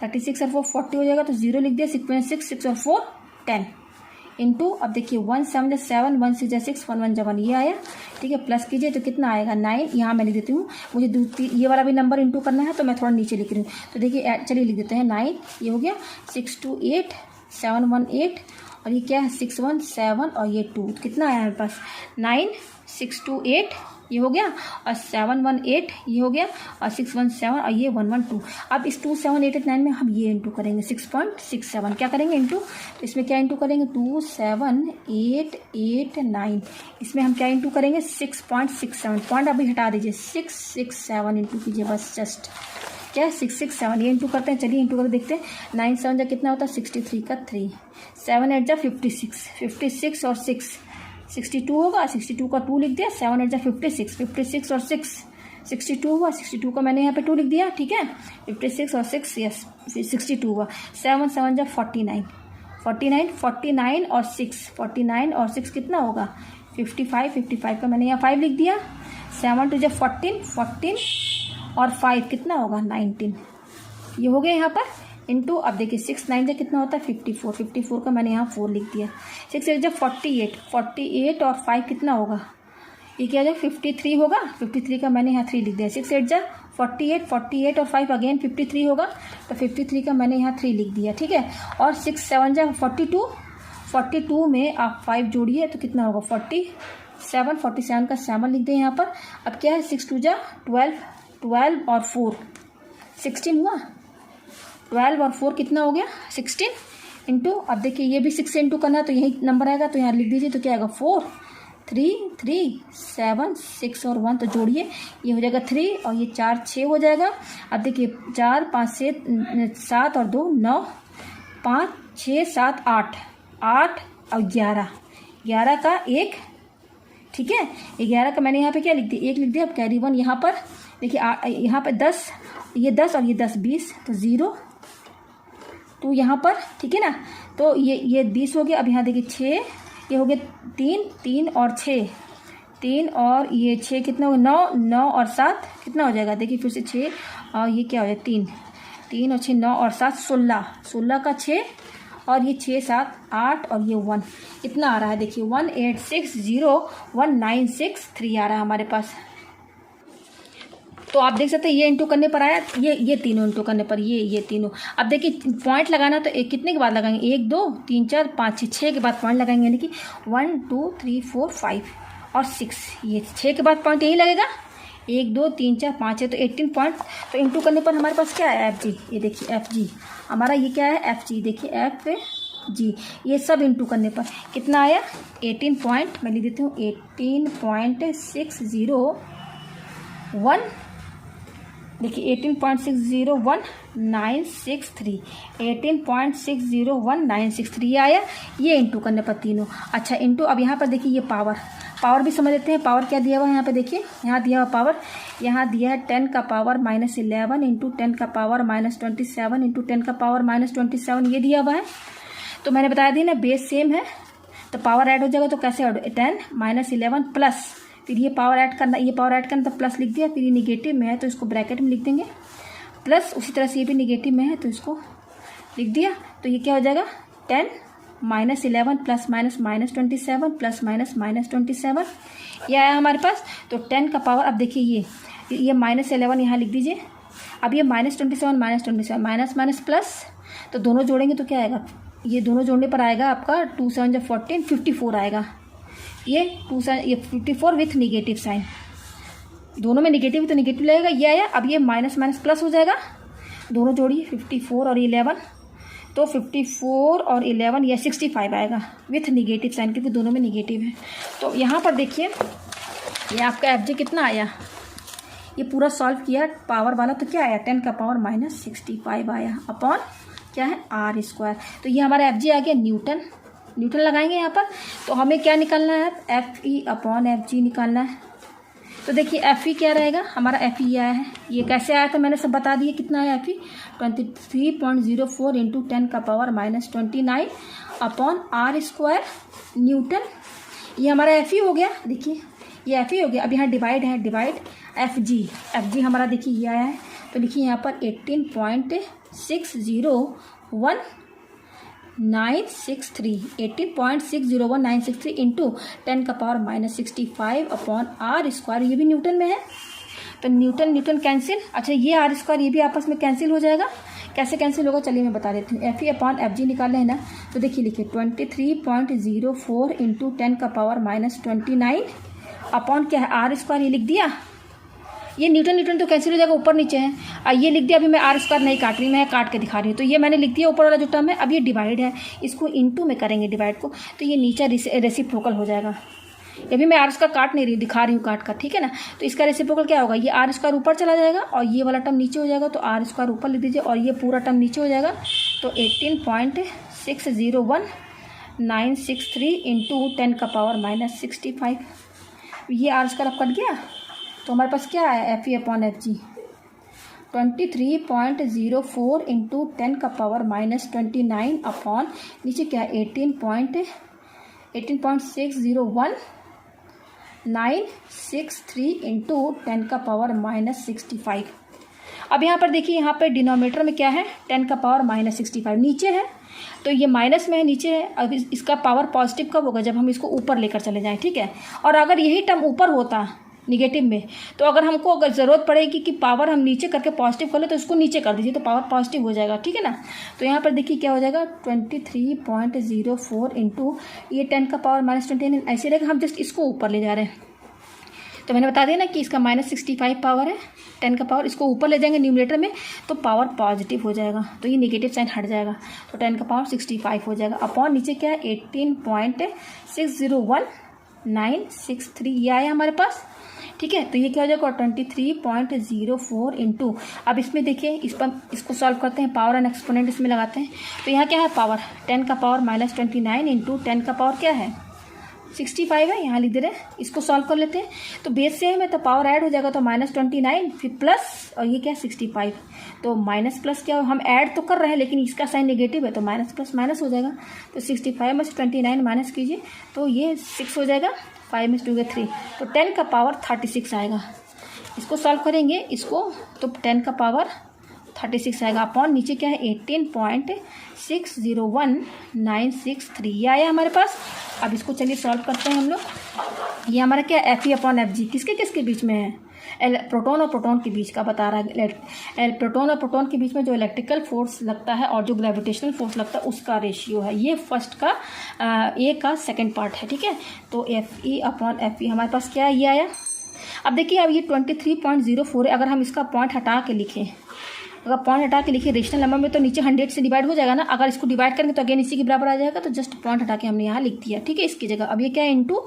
36 और 4 40 हो जाएगा, तो 0 लिख दिया। 6 और 4 10 इंटू, अब देखिए 1 7 7, 1 6 6, 1 1 1, ये आया। ठीक है, प्लस कीजिए तो कितना आएगा 9, यहाँ मैं लिख देती हूँ। मुझे ये वाला भी नंबर इंटू करना है, तो मैं थोड़ा नीचे लिख रही हूँ। तो देखिए चलिए लिख देते हैं 9, ये हो गया 6 2 8 7 1 8, और ये क्या है 6 1 7 और ये 2, कितना आया मेरे पास 9 6 2 8, ये हो गया, और 7 1 8 ये हो गया, और 6 1 7 और ये 1 1 2। अब इस 2 7 8 9 में हम ये इंटू करेंगे 6.67, क्या करेंगे इंटू, तो इसमें क्या इंटू करेंगे 2 7 8 8 9, इसमें हम क्या इंटू करेंगे 6.67, पॉइंट अभी हटा दीजिए, 667 इंटू कीजिए बस, जस्ट क्या है 667, ये इंटू करते हैं। चलिए इंटू करके देखते हैं। 9 7 जा कितना होता है 63 का 3, 7 8 जा 56 और 6 62 होगा, 62 का 2 लिख दिया। 7 8 जा 56 और 6 62 हुआ, 62 का मैंने यहाँ पे 2 लिख दिया। ठीक है, 56 और 6 यस 62 हुआ। 7 7 जा 49 और 6 कितना होगा 55 का मैंने यहाँ 5 लिख दिया। 7 2 जा 14 और 5 कितना होगा 19, ये हो गया यहाँ पर इंटू। अब देखिए 6 9 जा कितना होता है 54 का मैंने यहाँ 4 लिख दिया। 6 8 जा 48 और 5 कितना होगा, ये क्या जाए 53 होगा। 53 का मैंने यहाँ 3 लिख दिया। 6 8 जा 48 और 5 अगेन 53 होगा, तो 53 का मैंने यहाँ 3 लिख दिया। ठीक है, और 6 7 जा 42 में आप 5 जोड़िए तो कितना होगा 47 का 7 लिख दें यहाँ पर। अब क्या है 6 2 जा 12 और 4 16 हुआ, 12 और 4 कितना हो गया 16 इंटू। अब देखिए ये भी 6 से इंटू करना है, तो यही नंबर आएगा, तो यहाँ लिख दीजिए। तो क्या आएगा 4 3 7 6 और 1, तो जोड़िए ये हो जाएगा 3 और ये 4 6 हो जाएगा। अब देखिए 4 5 से 7 और 2 9 5 6 7 8 और 11 का 1। ठीक है, 11 का मैंने यहाँ पे क्या लिख दिया 1 लिख दिया। अब कैरी 1 यहाँ पर देखिए यहाँ पर 10, ये 10 और ये 10 20, तो 0 तो यहाँ पर। ठीक है ना, तो ये 20 हो गया। अब यहाँ देखिए 6, ये हो गया 3 और 6 3 और ये 6 कितना होगा 9 और 7 कितना हो जाएगा, देखिए फिर से 6 और ये क्या हो जाएगा 3 और 6 9 और 7 16 का 6 और ये 6 7 8 और ये 1, इतना आ रहा है। देखिए 1860196 आ रहा है हमारे पास। तो आप देख सकते हैं ये इंटू करने पर आया, ये तीनों इंटू करने पर ये तीनों। अब देखिए पॉइंट लगाना तो कितने के बाद लगाएंगे, 1 2 3 4 5 6 के बाद पॉइंट लगाएंगे, यानी कि 1 2 3 4 5 और 6, ये 6 के बाद पॉइंट यही लगेगा। 1 2 3 4 5 है तो 18 पॉइंट। तो इंटू करने पर हमारे पास क्या है, FG। ये देखिए FG हमारा, ये क्या है FG, देखिए FG, ये सब इंटू करने पर कितना आया 18 पॉइंट। मैं लिख देती हूँ 18.601, देखिए 18.601963, 18.601963 ये आया, ये इंटू करने पर तीनों। अच्छा इंटू, अब यहाँ पर देखिए ये पावर भी समझ लेते हैं। पावर क्या दिया हुआ है यहाँ पे, देखिए यहाँ दिया हुआ पावर, यहाँ दिया है 10 का पावर -11 इंटू 10 का पावर -27 इंटू 10 का पावर -27, ये दिया हुआ है। तो मैंने बताया दी ना, बेस सेम है तो पावर ऐड हो जाएगा। तो कैसे ऐड, 10 -11 प्लस, फिर ये पावर ऐड करना, ये पावर ऐड करना तो प्लस लिख दिया, फिर ये निगेटिव में है तो इसको ब्रैकेट में लिख देंगे प्लस, उसी तरह से ये भी निगेटिव में है तो इसको लिख दिया। तो ये क्या हो जाएगा 10 -11 प्लस -27 प्लस -27, ये आया हमारे पास। तो 10 का पावर, अब देखिए ये -11 यहाँ लिख दीजिए। अब ये -27 माइनस प्लस, तो दोनों जोड़ेंगे तो क्या आएगा, ये दोनों जोड़ने पर आएगा आपका 2 7 14 54 आएगा। ये 54 विथ निगेटिव साइन, दोनों में निगेटिव तो निगेटिव लगेगा, ये आया। अब ये माइनस प्लस हो जाएगा, दोनों जोड़िए 54 और 11, तो 54 और 11 या 65 आएगा विथ निगेटिव साइन, क्योंकि दोनों में निगेटिव है। तो यहाँ पर देखिए ये आपका FG कितना आया, ये पूरा सॉल्व किया पावर वाला तो क्या आया 10 का पावर -65 आया अपॉन क्या है R²। तो ये हमारा FG आ गया न्यूटन लगाएंगे यहाँ पर। तो हमें क्या निकालना है, FE अपॉन FG निकालना है। तो देखिए FE क्या रहेगा, हमारा FE आया है, ये कैसे आया था मैंने सब बता दिया। कितना है FE 23.04 इंटू 10 का पावर -29 अपॉन R² न्यूटन, ये हमारा FE हो गया। देखिए ये FE हो गया। अब यहाँ डिवाइड है, डिवाइड FG हमारा देखिए ये आया है। तो लिखिए यहाँ पर 18.601963 इंटू 10 का पावर -65 अपॉन R², ये भी न्यूटन में है तो न्यूटन कैंसिल। अच्छा ये R² ये भी आपस में कैंसिल हो जाएगा। कैसे कैंसिल होगा चलिए मैं बता देती हूँ। FE अपॉन FG निकालना है ना, तो देखिए 23.04 इंटू 10 का पावर -29 अपॉन क्या है R², ये लिख दिया। ये न्यूटन तो कैंसिल हो जाएगा, ऊपर नीचे है। ये लिख दिया। अभी मैं R² नहीं काट रही, मैं काट के दिखा रही हूँ। तो ये मैंने लिख दिया ऊपर वाला जो टर्म है। अब ये डिवाइड है, इसको इंटू में करेंगे डिवाइड को, तो ये नीचे रेसिप्रोकल हो जाएगा। ये भी मैं R² काट नहीं रही, दिखा रही हूँ काट कर, ठीक है ना। तो इसका रेसिप्रोकल क्या होगा, ये R² ऊपर चला जाएगा और ये वाला टर्म नीचे हो जाएगा। तो R² ऊपर लिख दीजिए और ये पूरा टर्म नीचे हो जाएगा। तो 18.601963 इंटू 10 का पावर -65, ये R² अब कट गया। तो हमारे पास क्या है FE अपॉन FG 23.04 इंटू 10 का पावर -29 अपॉन नीचे क्या है 18.601963 इंटू 10 का पावर -65। अब यहाँ पर देखिए, यहाँ पर डिनोमिनेटर में क्या है 10 का पावर -65 नीचे है, तो ये माइनस में है नीचे है। अब इसका पावर पॉजिटिव कब होगा, जब हम इसको ऊपर लेकर चले जाएं, ठीक है। और अगर यही टर्म ऊपर होता निगेटिव में, तो अगर ज़रूरत पड़ेगी कि पावर हम नीचे करके पॉजिटिव कर ले, तो इसको नीचे कर दीजिए तो पावर पॉजिटिव हो जाएगा, ठीक है ना। तो यहाँ पर देखिए क्या हो जाएगा 23.04 इंटू ये 10 का पावर -29 ऐसे रहेगा। हम जस्ट इसको ऊपर ले जा रहे हैं, तो मैंने बता दिया ना कि इसका -65 पावर है, 10 का पावर इसको ऊपर ले जाएंगे न्यूमरेटर में तो पावर पॉजिटिव हो जाएगा, तो ये नेगेटिव साइन हट जाएगा। तो 10 का पावर 65 हो जाएगा अपॉन नीचे क्या है 18.601963 ये आया हमारे पास, ठीक है। तो ये क्या हो जाएगा 23.04 इंटू, अब इसमें देखिए इसको सॉल्व करते हैं, पावर एंड एक्सपोनेंट इसमें लगाते हैं। तो यहाँ क्या है पावर 10 का पावर -29 इंटू 10 का पावर क्या है 65 है, यहाँ लिख दे रहे हैं। इसको सॉल्व कर लेते हैं, तो बेस सेम है तो पावर ऐड हो जाएगा, तो -29 फिर प्लस और ये क्या है 65, तो माइनस प्लस क्या हम ऐड तो कर रहे हैं लेकिन इसका साइन नेगेटिव है तो माइनस प्लस माइनस हो जाएगा। तो 65 में से 29 माइनस कीजिए तो ये 6 हो जाएगा, 5 में 2 3, तो 10 का पावर 36 आएगा। इसको सॉल्व करेंगे इसको, तो 10 का पावर 36 आएगा अपॉन नीचे क्या है 18.601963 ये आया हमारे पास। अब इसको चलिए सॉल्व करते हैं हम लोग। ये हमारा क्या Fe अपॉन Fg किसके किसके बीच में है, प्रोटॉन और प्रोटॉन के बीच का बता रहा है। प्रोटॉन और प्रोटॉन के बीच में जो इलेक्ट्रिकल फोर्स लगता है और जो ग्रेविटेशनल फोर्स लगता है उसका रेशियो है। ये फर्स्ट का ए का सेकंड पार्ट है, ठीक है। तो Fe अपॉन Fe हमारे पास क्या है, ये आया। अब देखिए अब ये 23.04 है। अगर हम इसका पॉइंट हटा के लिखें, अगर पॉइंट हटा के लिखिए रेशनल नंबर में तो नीचे 100 से डिवाइड हो जाएगा ना। अगर इसको डिवाइड करेंगे तो अगेन इसी के बराबर आ जाएगा। तो जस्ट पॉइंट हटा के हमने यहाँ लिख दिया, ठीक है, इसकी जगह। अब ये क्या है इंटू,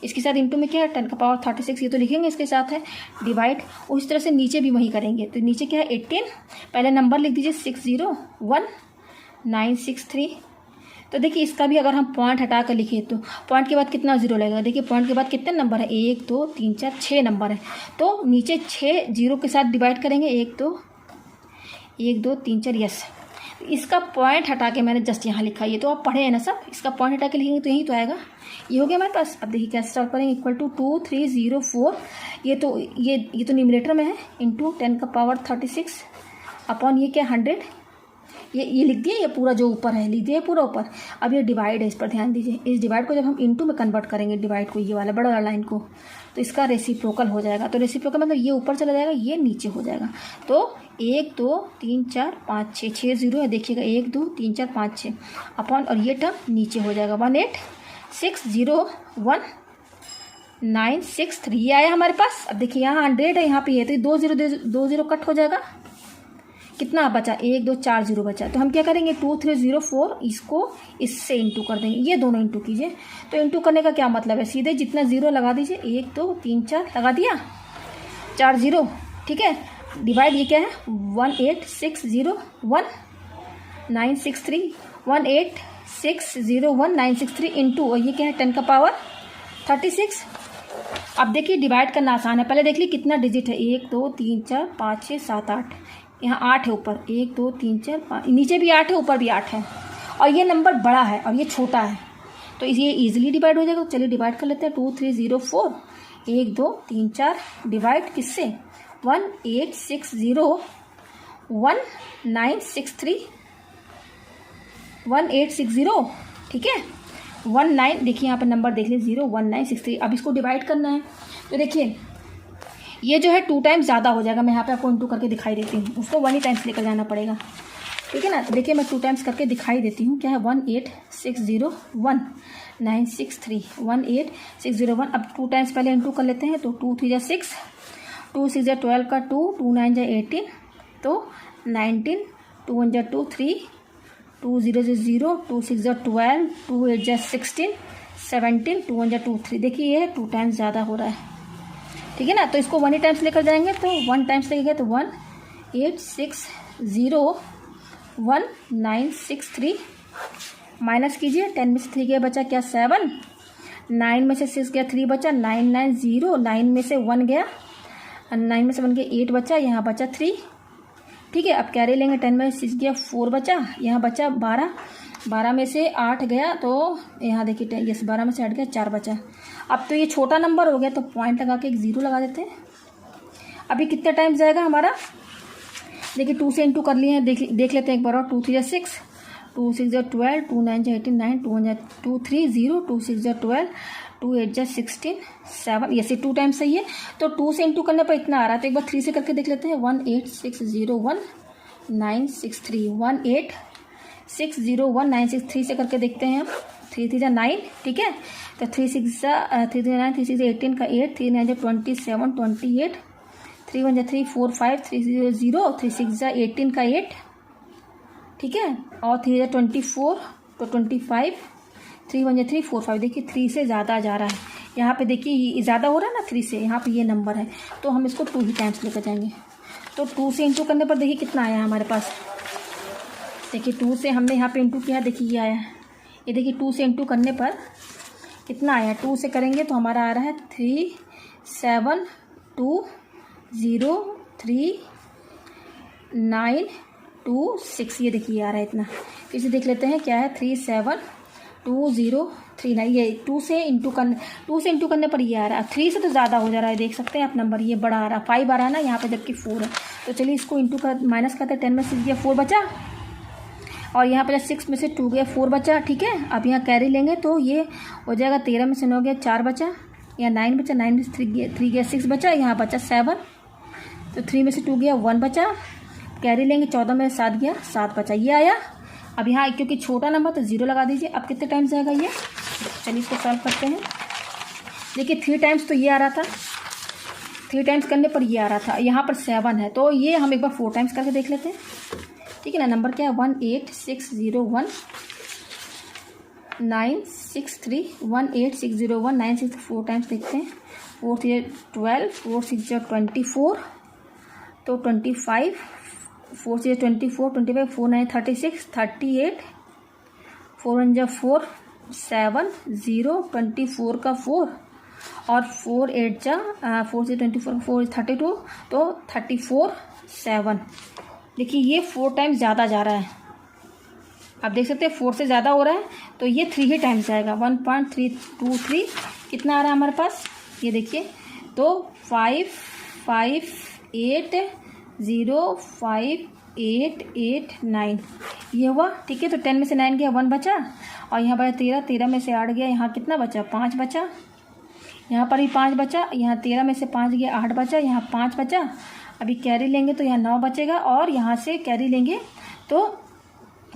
इसके साथ इंटू में क्या है 10⁻36 ये तो लिखेंगे इसके साथ है, डिवाइड उस तरह से नीचे भी वही करेंगे। तो नीचे क्या है 18, पहले नंबर लिख दीजिए 601963। तो देखिए इसका भी अगर हम पॉइंट हटा कर लिखे तो पॉइंट के बाद कितना जीरो लगेगा। देखिए पॉइंट के बाद कितने नंबर है, 1 2 3 4 6 नंबर है। तो नीचे 6 जीरो के साथ डिवाइड करेंगे, 1 2 3 4 यस। इसका पॉइंट हटा के मैंने जस्ट यहाँ लिखा, ये तो आप पढ़े हैं ना सब। इसका पॉइंट हटा के लिखेंगे तो यही तो आएगा, ये हो गया हमारे पास। अब देखिए कैसे सॉल्व करेंगे, इक्वल टू 2304 ये तो न्यूमरेटर में है इंटू 10⁻36 अपॉन ये क्या 100 ये लिख दिया, ये पूरा जो ऊपर है लिख दिया पूरा ऊपर। अब ये डिवाइड है, इस पर ध्यान दीजिए। इस डिवाइड को जब हम इंटू में कन्वर्ट करेंगे डिवाइड को, ये वाला बड़ा वाला लाइन को, तो इसका रेसिप्रोकल हो जाएगा। तो रेसिप्रोकल मतलब ये ऊपर चला जाएगा, ये नीचे हो जाएगा। तो 1 2 3 4 5 6 6 जीरो है, देखिएगा 1 2 3 4 5 6 अपॉन, और ये टर्म नीचे हो जाएगा 18601963 ये आया हमारे पास। अब देखिए यहाँ 100 है, यहाँ पे ये तो 2 जीरो कट हो जाएगा, कितना बचा 1 2 4 जीरो बचा। तो हम क्या करेंगे 2304 इसको इससे इंटू कर देंगे, ये दोनों इंटू कीजिए। तो इंटू करने का क्या मतलब है, सीधे जितना जीरो लगा दीजिए, 1 2 3 4 लगा दिया, 4 जीरो, ठीक है। डिवाइड ये क्या है 18601963 18601963 इंटू, और ये क्या है 10⁻36। अब देखिए डिवाइड करना आसान है, पहले देख लीजिए कितना डिजिट है, 1 2 3 4 5 6 7 8, यहाँ 8 है ऊपर, 1 2 3 4 5, नीचे भी 8 है ऊपर भी 8 है, और ये नंबर बड़ा है और ये छोटा है, तो ये इजीली डिवाइड हो जाएगा। तो चलिए डिवाइड कर लेते हैं, 2304 1 2 3 4 डिवाइड किससे 18601963 ठीक है 19, देखिए यहाँ पर नंबर देख लीजिए 01963। अब इसको डिवाइड करना है, तो देखिए ये जो है 2 टाइम्स ज़्यादा हो जाएगा। मैं यहाँ पे आपको इंटू करके दिखाई देती हूँ, उसको 1 ही टाइम्स लेकर जाना पड़ेगा, ठीक है ना। तो देखिए मैं 2 टाइम्स करके दिखाई देती हूँ, क्या है 18601963 18601। अब 2 टाइम्स पहले इंटू कर लेते हैं, तो 2 3 जा 6, 2 6 जा 12 का 2, 2 9 जा 18, तो 19, 2 1 जा 2 3, 2 0 जा 0, 2 6 जा 12, 2 8 जा 16, 17, 2 1 जा 2 3। देखिए ये 2 टाइम्स ज़्यादा हो रहा है, ठीक है ना। तो इसको 1 ही टाइम्स लेकर जाएंगे, तो 1 टाइम्स लगेगा, तो 18601963 माइनस कीजिए, 10 में से 3 गया बचा क्या 7, 9 में से 6 गया 3 बचा 990, 9 में से 1 गया 9 में से 1 गया 8 बचा, यहाँ बचा 3, ठीक है। अब कैरी लेंगे, 10 में से 6 गया 4 बचा, यहाँ बचा 12, 12 में से 8 गया, तो यहाँ देखिए यस 12 में से 8 गया 4 बचा। अब तो ये छोटा नंबर हो गया, तो पॉइंट लगा के एक 0 लगा देते हैं। अभी कितने टाइम्स जाएगा हमारा, देखिए 2 से इंटू कर लिए हैं, देख लेते हैं एक बार और। 2 3 जा 6, 2 6 जा 12, 2 9 जा 18 9, 2 1 जा 2 3 0, 2 6 जा 12, 2 8 जा 16 7, ये 2 टाइम्स सही है। तो 2 से इंटू करने पर इतना आ रहा है, तो एक बार 3 से करके देख लेते हैं, 18601963 18601963 से करके देखते हैं हम। 3 3 जा 9, ठीक है। तो 3 6 जा 3 3 9, 3 6 जा 18 का 8, 3 9 जा 27 28, 3 1 जा 3 4 5, 3 0 0, 3 6 जा 18 का 8, ठीक है। और 3 जा 24 तो 25, 3 1 जा 3 4 5। देखिए 3 से ज़्यादा जा रहा है, यहाँ पे देखिए ये ज़्यादा हो रहा है ना 3 से, यहाँ पे ये नंबर है, तो हम इसको 2 ही टाइम्स लेकर जाएंगे। तो 2 से इंटू करने पर देखिए कितना आया हमारे पास, देखिए 2 से हमने यहाँ पे इंटू किया, देखिए ये आया, ये देखिए 2 से इंटू करने पर कितना आया, 2 से करेंगे तो हमारा आ रहा है 37203926, ये देखिए आ रहा है इतना। फिर से देख लेते हैं क्या है 372039, ये 2 से इंटू करने पर ये आ रहा है। 3 से तो ज़्यादा हो जा रहा है, देख सकते हैं आप नंबर, ये बड़ा आ रहा है 5 आ रहा है ना यहाँ पे, जबकि 4 है। तो चलिए इसको इंटू कर माइनस करते हैं। 10 में 6 गया 4 बचा, और यहाँ पर 6 में से 2 गया 4 बचा, ठीक है। अब यहाँ कैरी लेंगे तो ये हो जाएगा 13 में से 9 गया 4 बचा, यहाँ 9 बचा, 9 में से 3 गया 6 बचा, यहाँ बचा 7, तो 3 में से 2 गया 1 बचा, कैरी लेंगे 14 में 7 गया 7 बचा, ये आया। अब यहाँ क्योंकि छोटा नंबर तो 0 लगा दीजिए। अब कितने टाइम्स जाएगा ये, चलिए इसको सॉल्व करते हैं। देखिए 3 टाइम्स तो ये आ रहा था, 3 टाइम्स करने पर ये आ रहा था, यहाँ पर 7 है, तो ये हम एक बार 4 टाइम्स करके देख लेते हैं, ठीक है ना। नंबर क्या है 186019631860196 4 टाइम्स देखते हैं। 4 3 12, 4 6 24, तो 25, 4 6 24, 25, 4 9 36, 38, 4 1 4 7 0, 24 का 4 और 4 8 4 से 24 4 32, तो 34 7। देखिए ये 4 टाइम्स ज़्यादा जा रहा है, आप देख सकते हैं 4 से ज़्यादा हो रहा है, तो ये 3 ही टाइम्स जाएगा। 1.323 कितना आ रहा है हमारे पास, ये देखिए, तो 5 5 8 0 5 8 8 9 ये हुआ, ठीक है। तो 10 में से 9 गया 1 बचा, और यहाँ बचा 13, 13 में से 8 गया, यहाँ कितना बचा 5 बचा, यहाँ पर भी 5 बचा, यहाँ 13 में से 5 गया 8 बचा, यहाँ 5 बचा। अभी कैरी लेंगे तो यहाँ 9 बचेगा, और यहाँ से कैरी लेंगे तो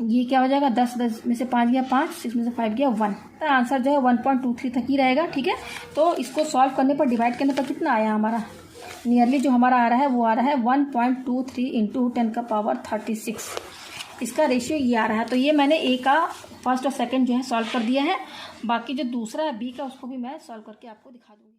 ये क्या हो जाएगा 10 में से 5 गया 5, 6 में से 5 गया 1। तो आंसर जो है 1.23 तक ही रहेगा, ठीक है। तो इसको सॉल्व करने पर डिवाइड करने पर कितना आया हमारा, नियरली जो हमारा आ रहा है वो आ रहा है 1.23 इंटू 10⁻36। इसका रेशियो ये आ रहा है। तो ये मैंने ए का फर्स्ट और सेकंड जो है सॉल्व कर दिया है। बाकी जो दूसरा है बी का उसको भी मैं सॉल्व करके आपको दिखा दूँगी।